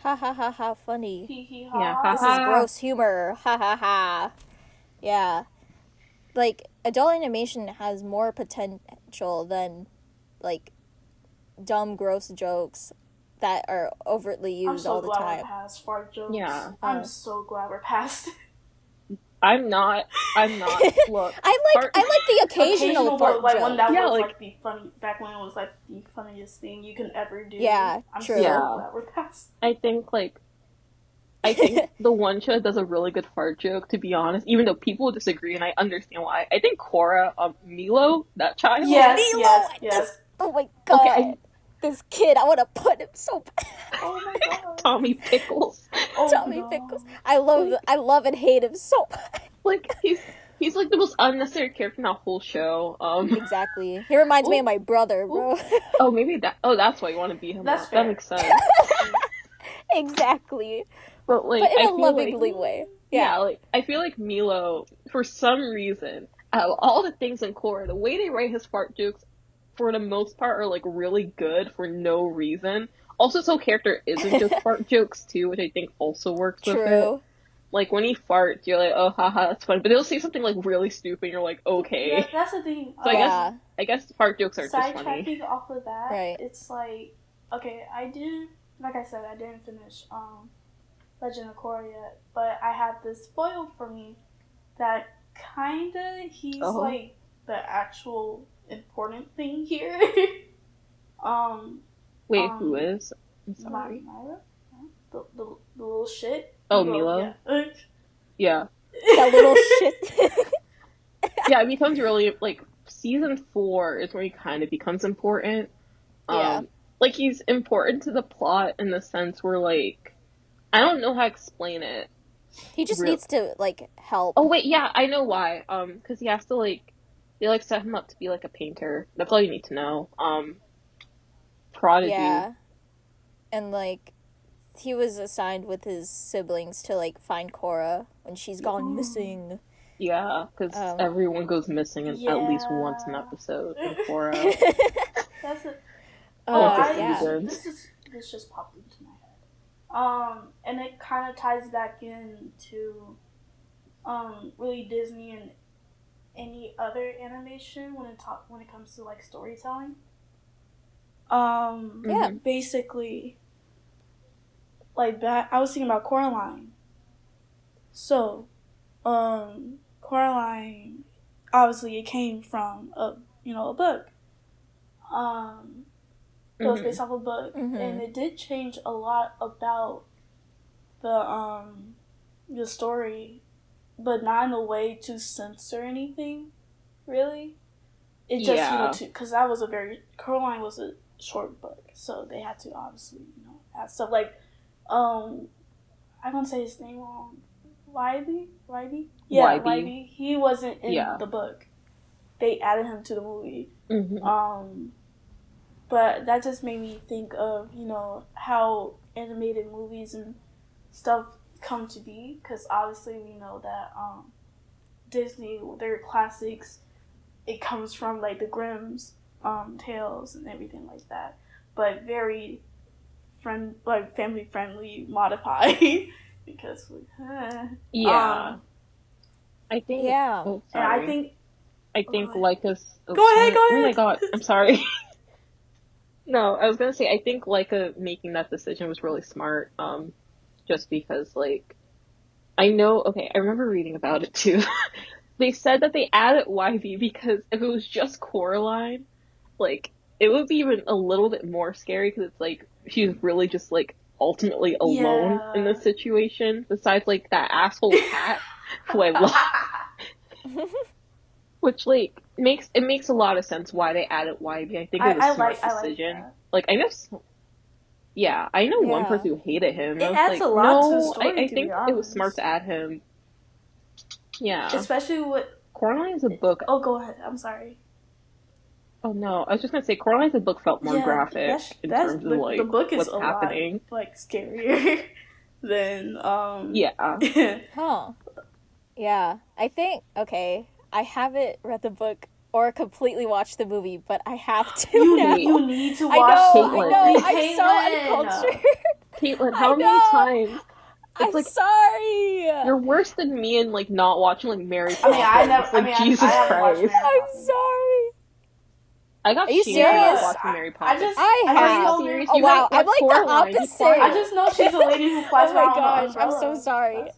Ha ha ha ha, funny. Hee hee Yeah, ha. This is gross humor. Ha ha ha. Yeah. Like, adult animation has more potential than, like, dumb, gross jokes that are overtly used all the I'm so glad time. we're past fart jokes. Yeah. I'm so glad we're past. I'm not. Look, I like the occasional fart like joke. when that Yeah, was like- like the funny back when it was like the funniest thing you can ever do. Yeah, I'm true. so Yeah. glad we're past. I think the one show that does a really good fart joke, to be honest, even though people disagree, and I understand why. I think Korra, Milo, that child. Yes, Milo, yes. Oh my god. Okay, This kid, I want to put him so bad. Oh my god. Tommy Pickles. Oh, Tommy no. Pickles. I love and hate him so much. Like he's like the most unnecessary character in that whole show. Exactly. He reminds me of my brother, bro. Oh, maybe that's why you want to beat him That's up. fair. That makes sense. Exactly. But like, But in I a feel lovingly like, way. yeah, like I feel like Milo, for some reason, out of all the things in Korra, the way they write his fart jokes, for the most part, are like really good for no reason. Also, his whole character isn't just fart jokes too, which I think also works with it. True. Like when he farts, you're like, oh, haha, that's funny. But he'll say something like really stupid, and you're like, okay. Yeah, that's the thing. So Yeah. I guess fart jokes are just funny. Sidetracking off of that, Right. it's like, okay, I didn't finish Legend of Korra yet, but I had this spoiled for me that kinda he's Oh. like the actual important thing here. Wait, who is? I'm sorry. Myra? The little shit. Oh, Milo? Yeah. Yeah. That little shit. Yeah, it becomes really, like, season 4 is where he kind of becomes important. Yeah. Like, he's important to the plot in the sense where, like, I don't know how to explain it. He just Real- needs to, like, help. Oh, wait, yeah, I know why. Because he has to, like, they, like, set him up to be, like, a painter. That's all you need to know. Prodigy. Yeah. And, like, he was assigned with his siblings to, like, find Korra when she's gone missing. Yeah, because everyone goes missing in at least once an episode in Korra. That's it. Yeah. This just popped into my head. And it kind of ties back into really Disney and any other animation when it comes to like storytelling. Yeah. Basically, like that. I was thinking about Coraline. So, Coraline, obviously, it came from a book. It was based off a book, and it did change a lot about the story, but not in a way to censor anything, really. It just because that was Coraline was a short book, so they had to obviously add stuff like I'm gonna say his name wrong. Wybie? Yeah, Wybie. He wasn't in the book. They added him to the movie. But that just made me think of, how animated movies and stuff come to be. Because obviously we know that Disney, their classics, it comes from like the Grimm's tales and everything like that. But very family friendly, modified. Because I think and I think Leica's go ahead. Oh my god, I'm sorry. No, I was gonna say I think Leica making that decision was really smart. Just because I remember reading about it too. They said that they added Wybie because if it was just Coraline, it would be even a little bit more scary because it's she's really just ultimately alone in this situation, besides that asshole cat who I love. Which makes a lot of sense why they added Wybie. I think it was a smart decision. I know one person who hated him. It adds a lot to the story. I think it was smart to add him. Yeah, especially with Coraline's a book. Oh, go ahead. I'm sorry. Oh no, I was just gonna say Coraline's a book felt more graphic in terms of the book is what's happening. Lot, scarier than Huh. Yeah, I think I haven't read the book or completely watched the movie, but I have to now. You need to watch. I know. I'm so uncultured. Caitlin, how many times? I'm sorry. You're worse than me in not watching Mary Poppins. Jesus Christ. I'm sorry. I got Are you serious? Watching Mary Poppins. I have. Serious? Oh wow, I'm like the opposite. I just know she's a lady who flies around. Oh my gosh, I'm so sorry.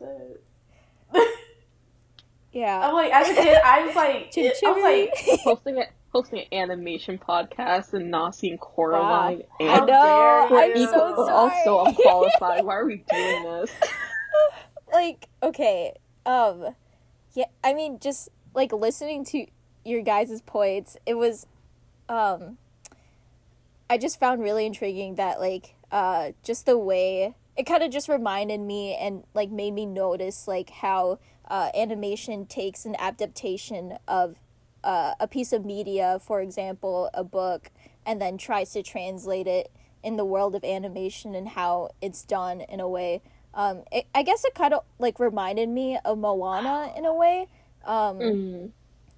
Yeah. I'm as a kid, I was hosting an animation podcast and not seeing Coraline. Wow. I know. I'm so sorry. Also, I'm qualified. Why are we doing this? Yeah. I mean, just listening to your guys' points, it was, I just found really intriguing that just the way it kind of just reminded me and made me notice how animation takes an adaptation of a piece of media, for example, a book, and then tries to translate it in the world of animation and how it's done in a way. I guess it kind of reminded me of Moana in a way,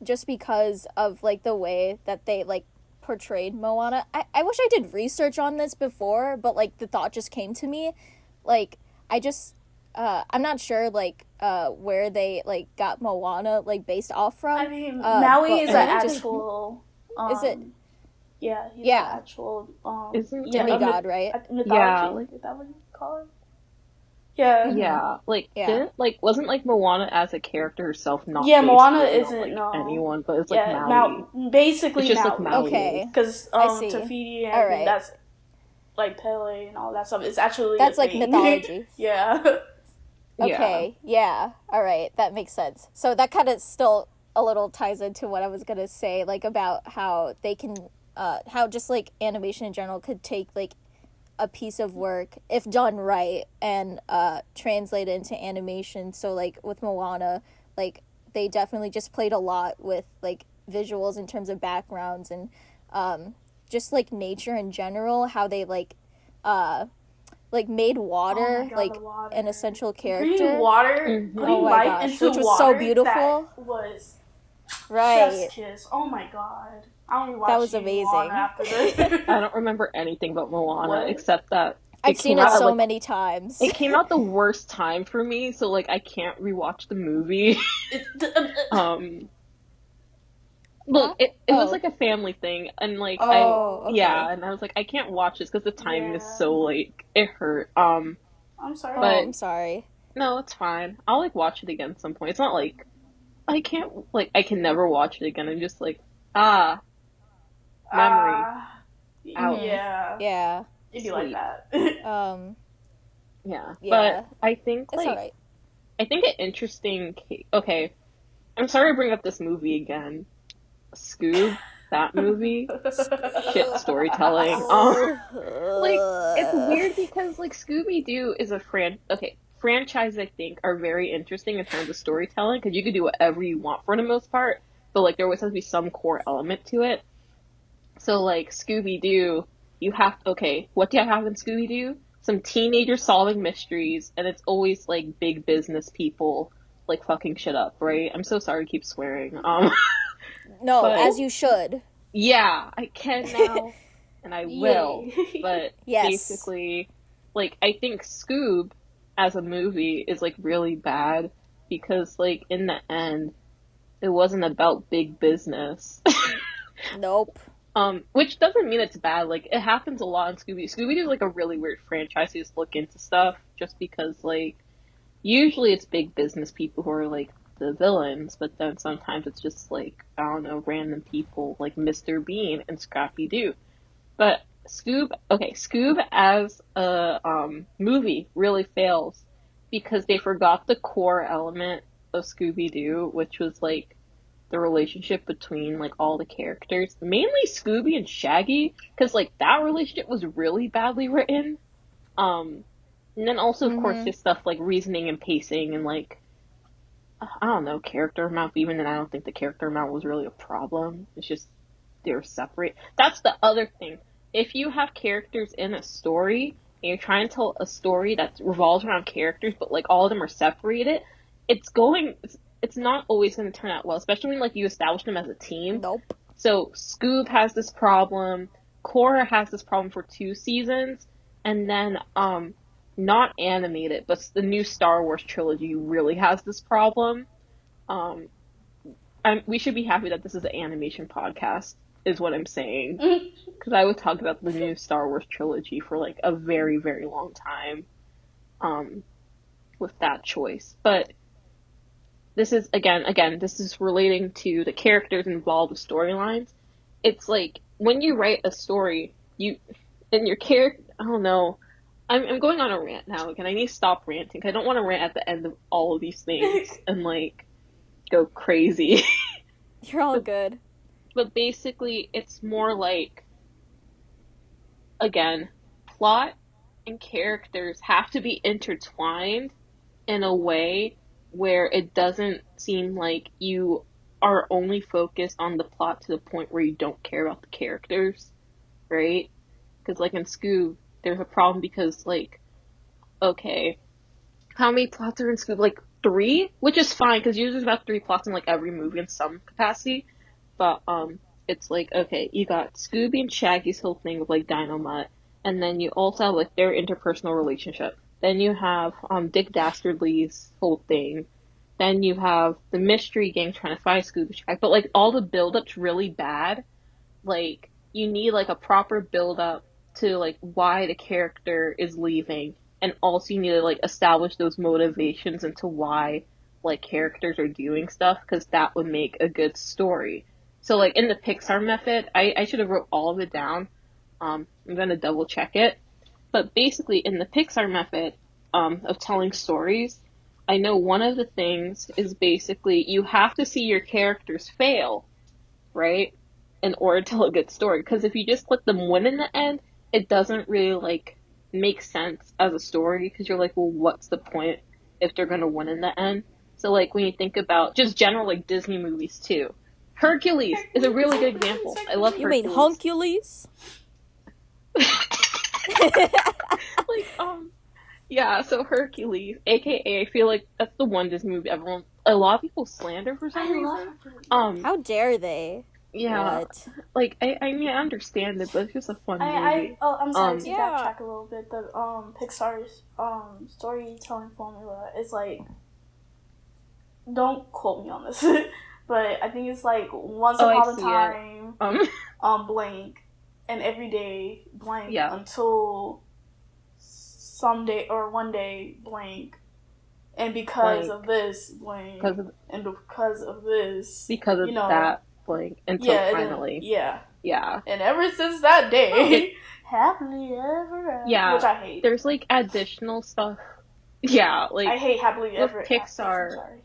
just because of the way that they portrayed Moana. I wish I did research on this before, but the thought just came to me. I just I'm not sure where they got Moana based off from. I mean, Maui is an actual. Is it? Yeah, he's an actual demigod, right? Mythology. Is that what you call it? Yeah. Yeah. Wasn't Moana as a character herself not? Yeah, Moana isn't anyone, but it's Maui. Basically, it's just Maui. Okay. Because Tafiti and that's Pele and all that stuff. It's actually that's mythology. Yeah. Okay, yeah. All right, that makes sense. So that kind of still a little ties into what I was going to say, about how they can, how just, animation in general could take, a piece of work, if done right, and translate it into animation. So, with Moana, they definitely just played a lot with, visuals in terms of backgrounds and just, nature in general, how they, like made Oh water my god, like the water. an essential Bringing character. water, Mhm. putting Oh my life gosh, into which was water. so beautiful. That was Right. chef's kiss. Oh my god. I only That watched was amazing. Moana after this. I don't remember anything about Moana What? except that I've seen it out at, so like, many times. it came out the worst time for me, so like I can't rewatch the movie. Look, it was Oh. like a family thing, and like Oh, okay. and I was like, I can't watch this because the timing is so like it hurt. I'm sorry. Oh, But- I'm sorry. No, it's fine. I'll like watch it again at some point. It's not like I can never watch it again. I'm just like memory. Out. Yeah. Yeah. It'd be like Sweet. that. Yeah. Yeah. But I think It's like alright. I think an interesting okay. I'm sorry to bring up this movie again. Scoob, that movie. Shit storytelling. Like it's weird because like Scooby-Doo is a franchise I think are very interesting in terms of storytelling because you could do whatever you want for the most part, but like there always has to be some core element to it. So like Scooby-Doo, what do you have in Scooby-Doo? Some teenagers solving mysteries, and it's always like big business people like fucking shit up, right? I'm so sorry to keep swearing. No, but- as you should. Yeah, I can now, and I will. Yay. But Yes. basically, like, I think Scoob as a movie is, like, really bad because, like, in the end, it wasn't about big business. Nope. Which doesn't mean it's bad. Like, it happens a lot in Scooby. Scooby-Doo is, like, a really weird franchise. You just look into stuff just because, like, usually it's big business people who are, like, the villains, but then sometimes it's just like, I don't know, random people like Mr. Bean and Scrappy-Doo. But Scoob as a movie really fails because they forgot the core element of Scooby-Doo, which was like the relationship between like all the characters, mainly Scooby and Shaggy, because like that relationship was really badly written. And then also of course just stuff like reasoning and pacing and like I don't know, character amount, but even then I don't think the character amount was really a problem. It's just they were separate. That's the other thing. If you have characters in a story and you're trying to tell a story that revolves around characters, but like all of them are separated, it's not always going to turn out well, especially when like you establish them as a team. Nope. So Scoob has this problem, Korra has this problem for 2 seasons, and then not animated, but the new Star Wars trilogy really has this problem. We should be happy that this is an animation podcast, is what I'm saying. Because I would talk about the new Star Wars trilogy for like a very, very long time with that choice. But this is, again, this is relating to the characters involved with storylines. It's like, when you write a story, I don't know, I'm going on a rant now again. I need to stop ranting. I don't want to rant at the end of all of these things and like go crazy. You're all good. But basically, it's more like, again, plot and characters have to be intertwined in a way where it doesn't seem like you are only focused on the plot to the point where you don't care about the characters, right? Because like in Scoob, there's a problem because, like, okay, how many plots are in Scoob? Like, 3? Which is fine, because usually there's about 3 plots in, like, every movie in some capacity. But, it's like, okay, you got Scooby and Shaggy's whole thing with, like, Dynamite, and then you also have, like, their interpersonal relationship. Then you have, Dick Dastardly's whole thing. Then you have the mystery gang trying to find Scooby Shaggy. But, like, all the build-up's really bad. Like, you need, like, a proper build-up to like why the character is leaving, and also you need to like establish those motivations into why like characters are doing stuff, because that would make a good story. So like in the Pixar method, I should have wrote all of it down. I'm gonna double check it, but basically in the Pixar method of telling stories, I know one of the things is basically you have to see your characters fail, right, in order to tell a good story. Because if you just let them win in the end, it doesn't really, like, make sense as a story, because you're like, well, what's the point if they're gonna win in the end? So, like, when you think about just general, like, Disney movies, too. Hercules is a really good example. I love You mean Hercules. Huncules? Like, Yeah, so Hercules, aka I feel like that's the one Disney movie a lot of people slander for some I love reason. Hercules. Um, How dare they? yeah, What? like I mean I understand it, but it's just a fun I movie. oh I'm sorry to Yeah. backtrack a little bit. The Pixar's storytelling formula is like, don't quote me on this, but I think it's like once Oh, I upon a see it. time, Um, blank, and every day blank yeah, until someday or one day blank, and because blank of this blank, because of and because of this, that blank until yeah, and then, finally, yeah, yeah, and ever since that day, it, happily ever after, yeah. which I hate. There's like additional stuff. Yeah, I like hate happily with ever after. I'm Pixar, sorry.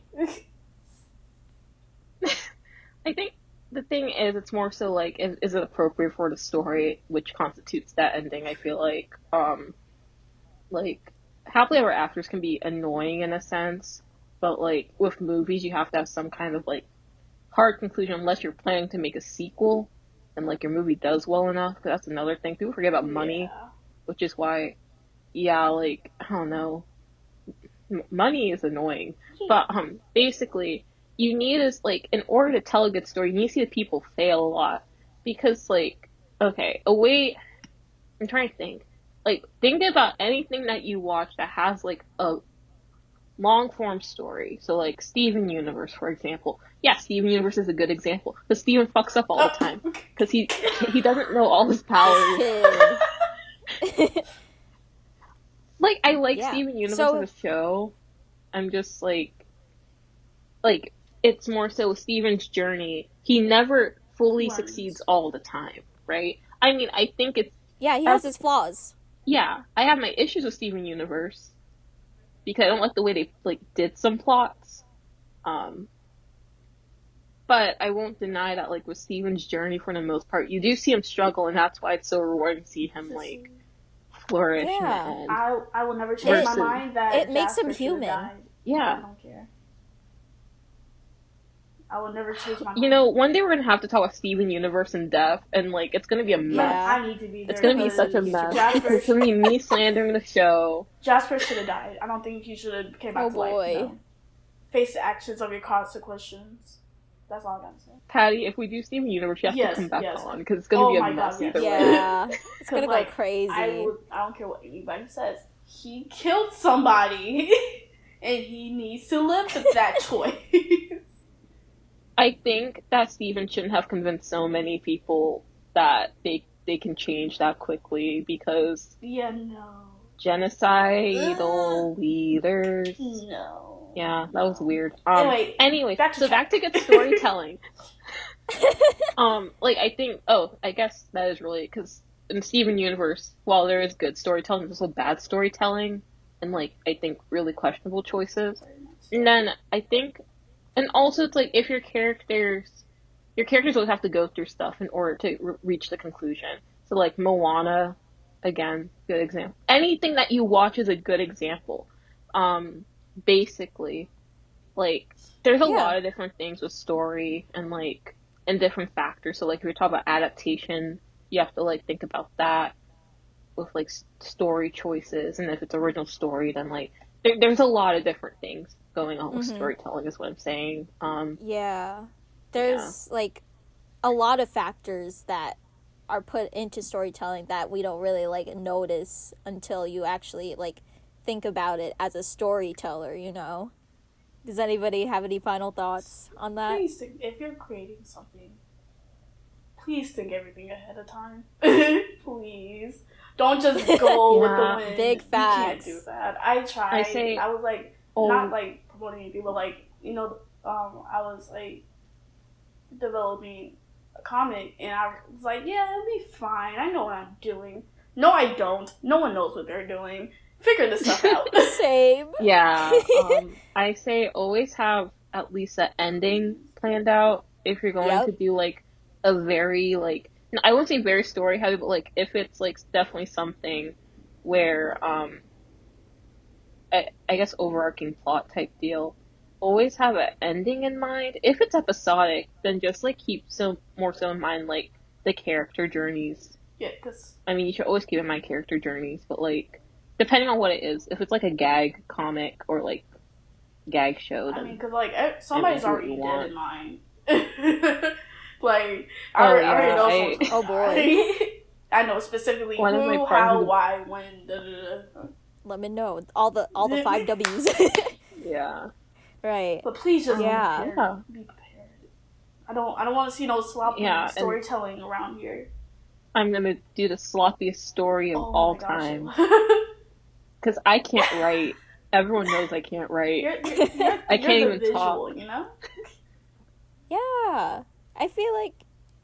I think the thing is, it's more so like, is it appropriate for the story, which constitutes that ending? I feel like happily ever afters can be annoying in a sense, but like with movies, you have to have some kind of like hard conclusion unless you're planning to make a sequel, and like your movie does well enough. 'Cause that's another thing. People forget about money, Yeah. which is why, yeah, like I don't know, money is annoying, but basically you need is like in order to tell a good story, you need to see the people fail a lot because like okay, a way I'm trying to think. Like, think about anything that you watch that has like a long form story. So, like Steven Universe, for example. Yeah, Steven Universe is a good example. But Steven fucks up all the time because he doesn't know all his powers. Kid. Like, I like Yeah. Steven Universe So as a show. I'm just like it's more so Steven's journey. He never fully succeeds Learns. all the time, right? I mean, I think it's yeah, he has that's his flaws. yeah. I have my issues with Steven Universe because I don't like the way they like did some plots. Um, but I won't deny that like with Steven's journey for the most part, you do see him struggle, and that's why it's so rewarding to see him like flourish in the Yeah. end. I will never change my Versus- mind that it makes him Jasper should have human. died. I Yeah. don't care. I will never change my mind. You know, one day we're gonna have to talk about Steven Universe and death, and like it's gonna be a mess. Yeah. I need to be there. It's gonna be such a because mess. Jasper, It's gonna be me slandering the show. Jasper should have died. I don't think he should have came back Oh to life. boy. No. Face the actions of your consequences. That's all I gotta say. Patty, if we do Steven Universe, you have Yes, to come back yes. on because it's gonna Oh be a my mess God, yes. either way. Yeah. It's gonna Like, go crazy. I don't care what anybody says. He killed somebody, and he needs to live with that choice. I think that Steven shouldn't have convinced so many people that they can change that quickly because Yeah, no. genocidal leaders. No. Yeah, that was weird. Anyway, back to so back to good storytelling. Like I think. Oh, I guess that is really because in Steven Universe, while there is good storytelling, there's also bad storytelling, and like I think really questionable choices. And then I think, and also it's like if your characters always have to go through stuff in order to reach the conclusion. So like Moana, again, good example. Anything that you watch is a good example. Basically, like there's a Yeah. lot of different things with story and different factors. So like if you're talking about adaptation, you have to like think about that with like story choices, and if it's original story, then like there's a lot of different things going on with storytelling. Is what I'm saying. Yeah. There's like a lot of factors that are put into storytelling that we don't really like notice until you actually like think about it as a storyteller, you know? Does anybody have any final thoughts on that? Please think, if you're creating something, please think everything ahead of time. Please. Don't just go with the wind. Big You can't facts. do that. I tried. say- I was like, not like promoting anything, but like, you know, I was like developing a comic, and I was like, yeah, it'll be fine. I know what I'm doing. No, I don't. No one knows what they're doing. Figure this stuff out. Same. Yeah, I say always have at least an ending planned out if you're going Yep. to do like a very like I wouldn't say very story heavy, but like if it's like definitely something where I guess overarching plot type deal, always have an ending in mind. If it's episodic, then just like keep more so in mind like the character journeys. Yeah, because I mean, you should always keep in mind character journeys, but like depending on what it is. If it's like a gag comic or like gag show, I then mean, because like somebody's do what already you dead want. in mine. Like Oh, I already yeah, know I- someone's Oh, boy. I know specifically One of my who, friends how, is- why, when. Da, da, da. Let me know all the 5 W's. yeah. Right. But please just Yeah. be prepared. Be prepared. I don't want to see no sloppy Yeah, and- storytelling around here. I'm gonna do the sloppiest story of Oh all my gosh. time because I can't write. Everyone knows I can't write. I can't you're the even visual, talk. you know? Yeah. I feel like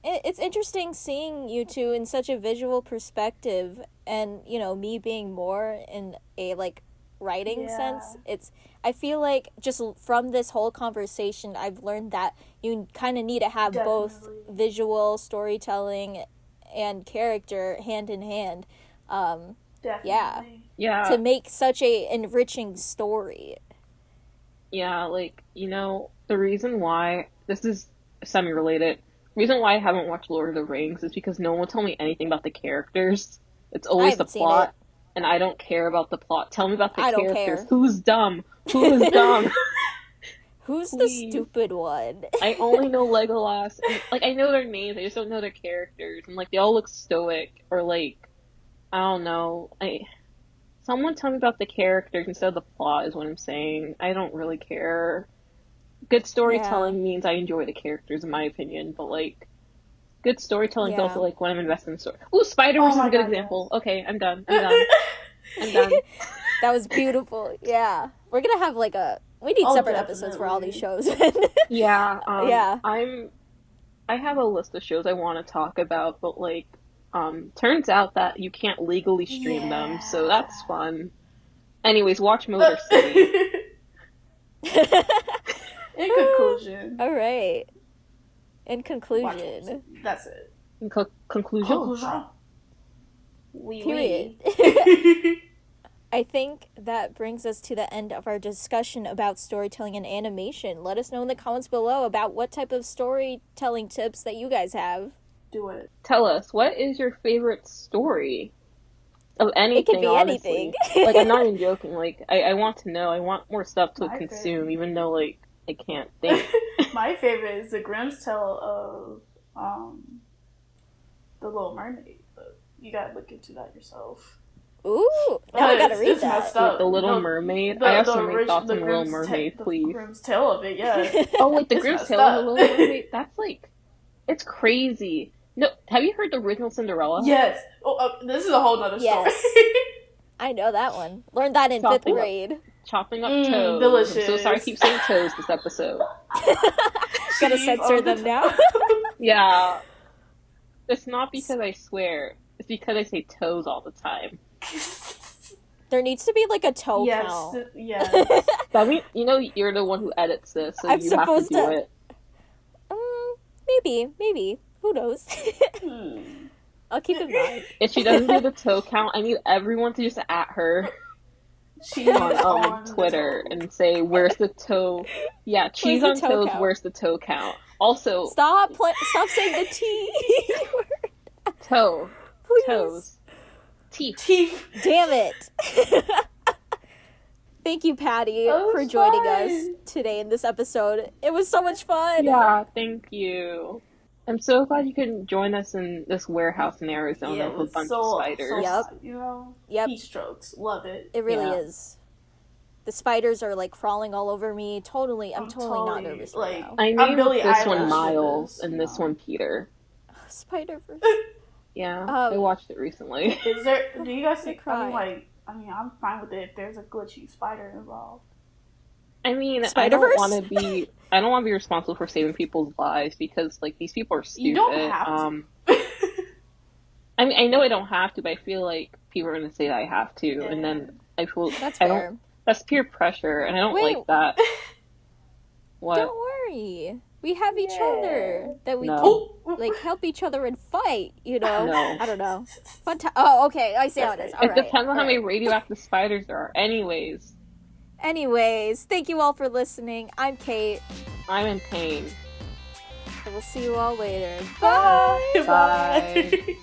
it's interesting seeing you two in such a visual perspective, and you know, me being more in a like writing Yeah. sense. I feel like just from this whole conversation I've learned that you kind of need to have both Definitely. visual storytelling and character hand in hand Definitely. Yeah, to make such a enriching story. yeah. Like, you know, the reason why this is semi-related. Reason why I haven't watched Lord of the Rings is because no one will tell me anything about the characters. It's always the haven't seen plot, it. and I don't care about the plot. Tell me about the I don't characters. care. Who's dumb? Who is dumb? Who's Please. the stupid one? I only know Legolas. And, like, I know their names, I just don't know their characters. And, like, they all look stoic, or, like, I don't know. Someone tell me about the characters instead of the plot is what I'm saying. I don't really care. Good storytelling means I enjoy the characters, in my opinion, but, like, good storytelling is Yeah. also, like, when I'm invested in the story. Ooh, Spider-Verse Oh is my a good God, example. yes. Okay, I'm done. I'm done. That was beautiful. Yeah. We're going to have like we need Oh, separate episodes for all these shows. Yeah, Yeah. I have a list of shows I want to talk about, but like, turns out that you can't legally stream them, so that's fun. Anyways, watch Motor City. In conclusion. All right. In watch conclusion. it. That's it. In conclusion, Conclusion. Oui, Period. oui. I think that brings us to the end of our discussion about storytelling and animation. Let us know in the comments below about what type of storytelling tips that you guys have. Do it. tell us, what is your favorite story of anything? It could be honestly. anything. Like, I'm not even joking. Like, I want to know. I want more stuff to My consume, favorite. even though like I can't think. My favorite is the Grimm's Tale of The Little Mermaid. But you gotta look into that yourself. Ooh, now I gotta read It's that. messed up. Like, the Little No, Mermaid. I have so many orig- thoughts on the Little Grimm's Mermaid, please. The Grimm's Tale of it, yeah. Oh, like the It's Grimm's messed Tale of the up. Little Mermaid? That's like, it's crazy. No, have you heard the original Cinderella? Yes. Oh, this is a whole nother Yes. story. I know that one. Learned that in Chopping 5th grade. Chopping up Mm, toes. delicious. I'm so sorry I keep saying toes this episode. Gotta Cheese censor on the them now. Yeah. It's not because I swear. It's because I say toes all the time. There needs to be like a toe yes. count. Yes. I mean, you know, you're the one who edits this, so I'm you have to supposed do to- it. Maybe. Who knows? I'll keep in mind. If she doesn't do the toe count, I need everyone to just at her Cheese on Twitter the toe. and say, "Where's the toe?" Yeah, cheese the on toe toes. count? Where's the toe count? Also, Stop saying the T word. toe, Please. toes, teeth. Teeth. Damn it. Thank you, Patty, That was for joining fun. us today in this episode. It was so much fun. Yeah, thank you. I'm so glad you could join us in this warehouse in Arizona Yeah, with it a was bunch so, of spiders. So, Yep. You know? Yep. Heat strokes. Love it. It really Yeah. is. The spiders are like crawling all over me. I'm totally not totally, nervous like- right now. I I'm named Billie this Eilish one with Miles this, and you this know. one Peter. Spider-Verse. Yeah, I watched it recently. Is there? Do you guys think? cry. I mean, I'm fine with it if there's a glitchy spider involved. I mean, Spider-Verse? I don't want to be responsible for saving people's lives because like these people are stupid. You don't have to. I mean, I know I don't have to, but I feel like people are gonna say that I have to, Yeah. and then I feel That's I fair. don't. That's peer pressure, and I don't Wait. like that. What? Don't worry. We have each Yeah. other that we No. Oh, can like help each other and fight, you know? No. I don't know. Fun oh, okay. I see how it is. All It right. depends on how many All right. radioactive spiders there are. Anyways, Anyways, thank you all for listening. I'm Kate, I'm in pain. and we'll see you all later. Bye. Bye. Bye. Bye.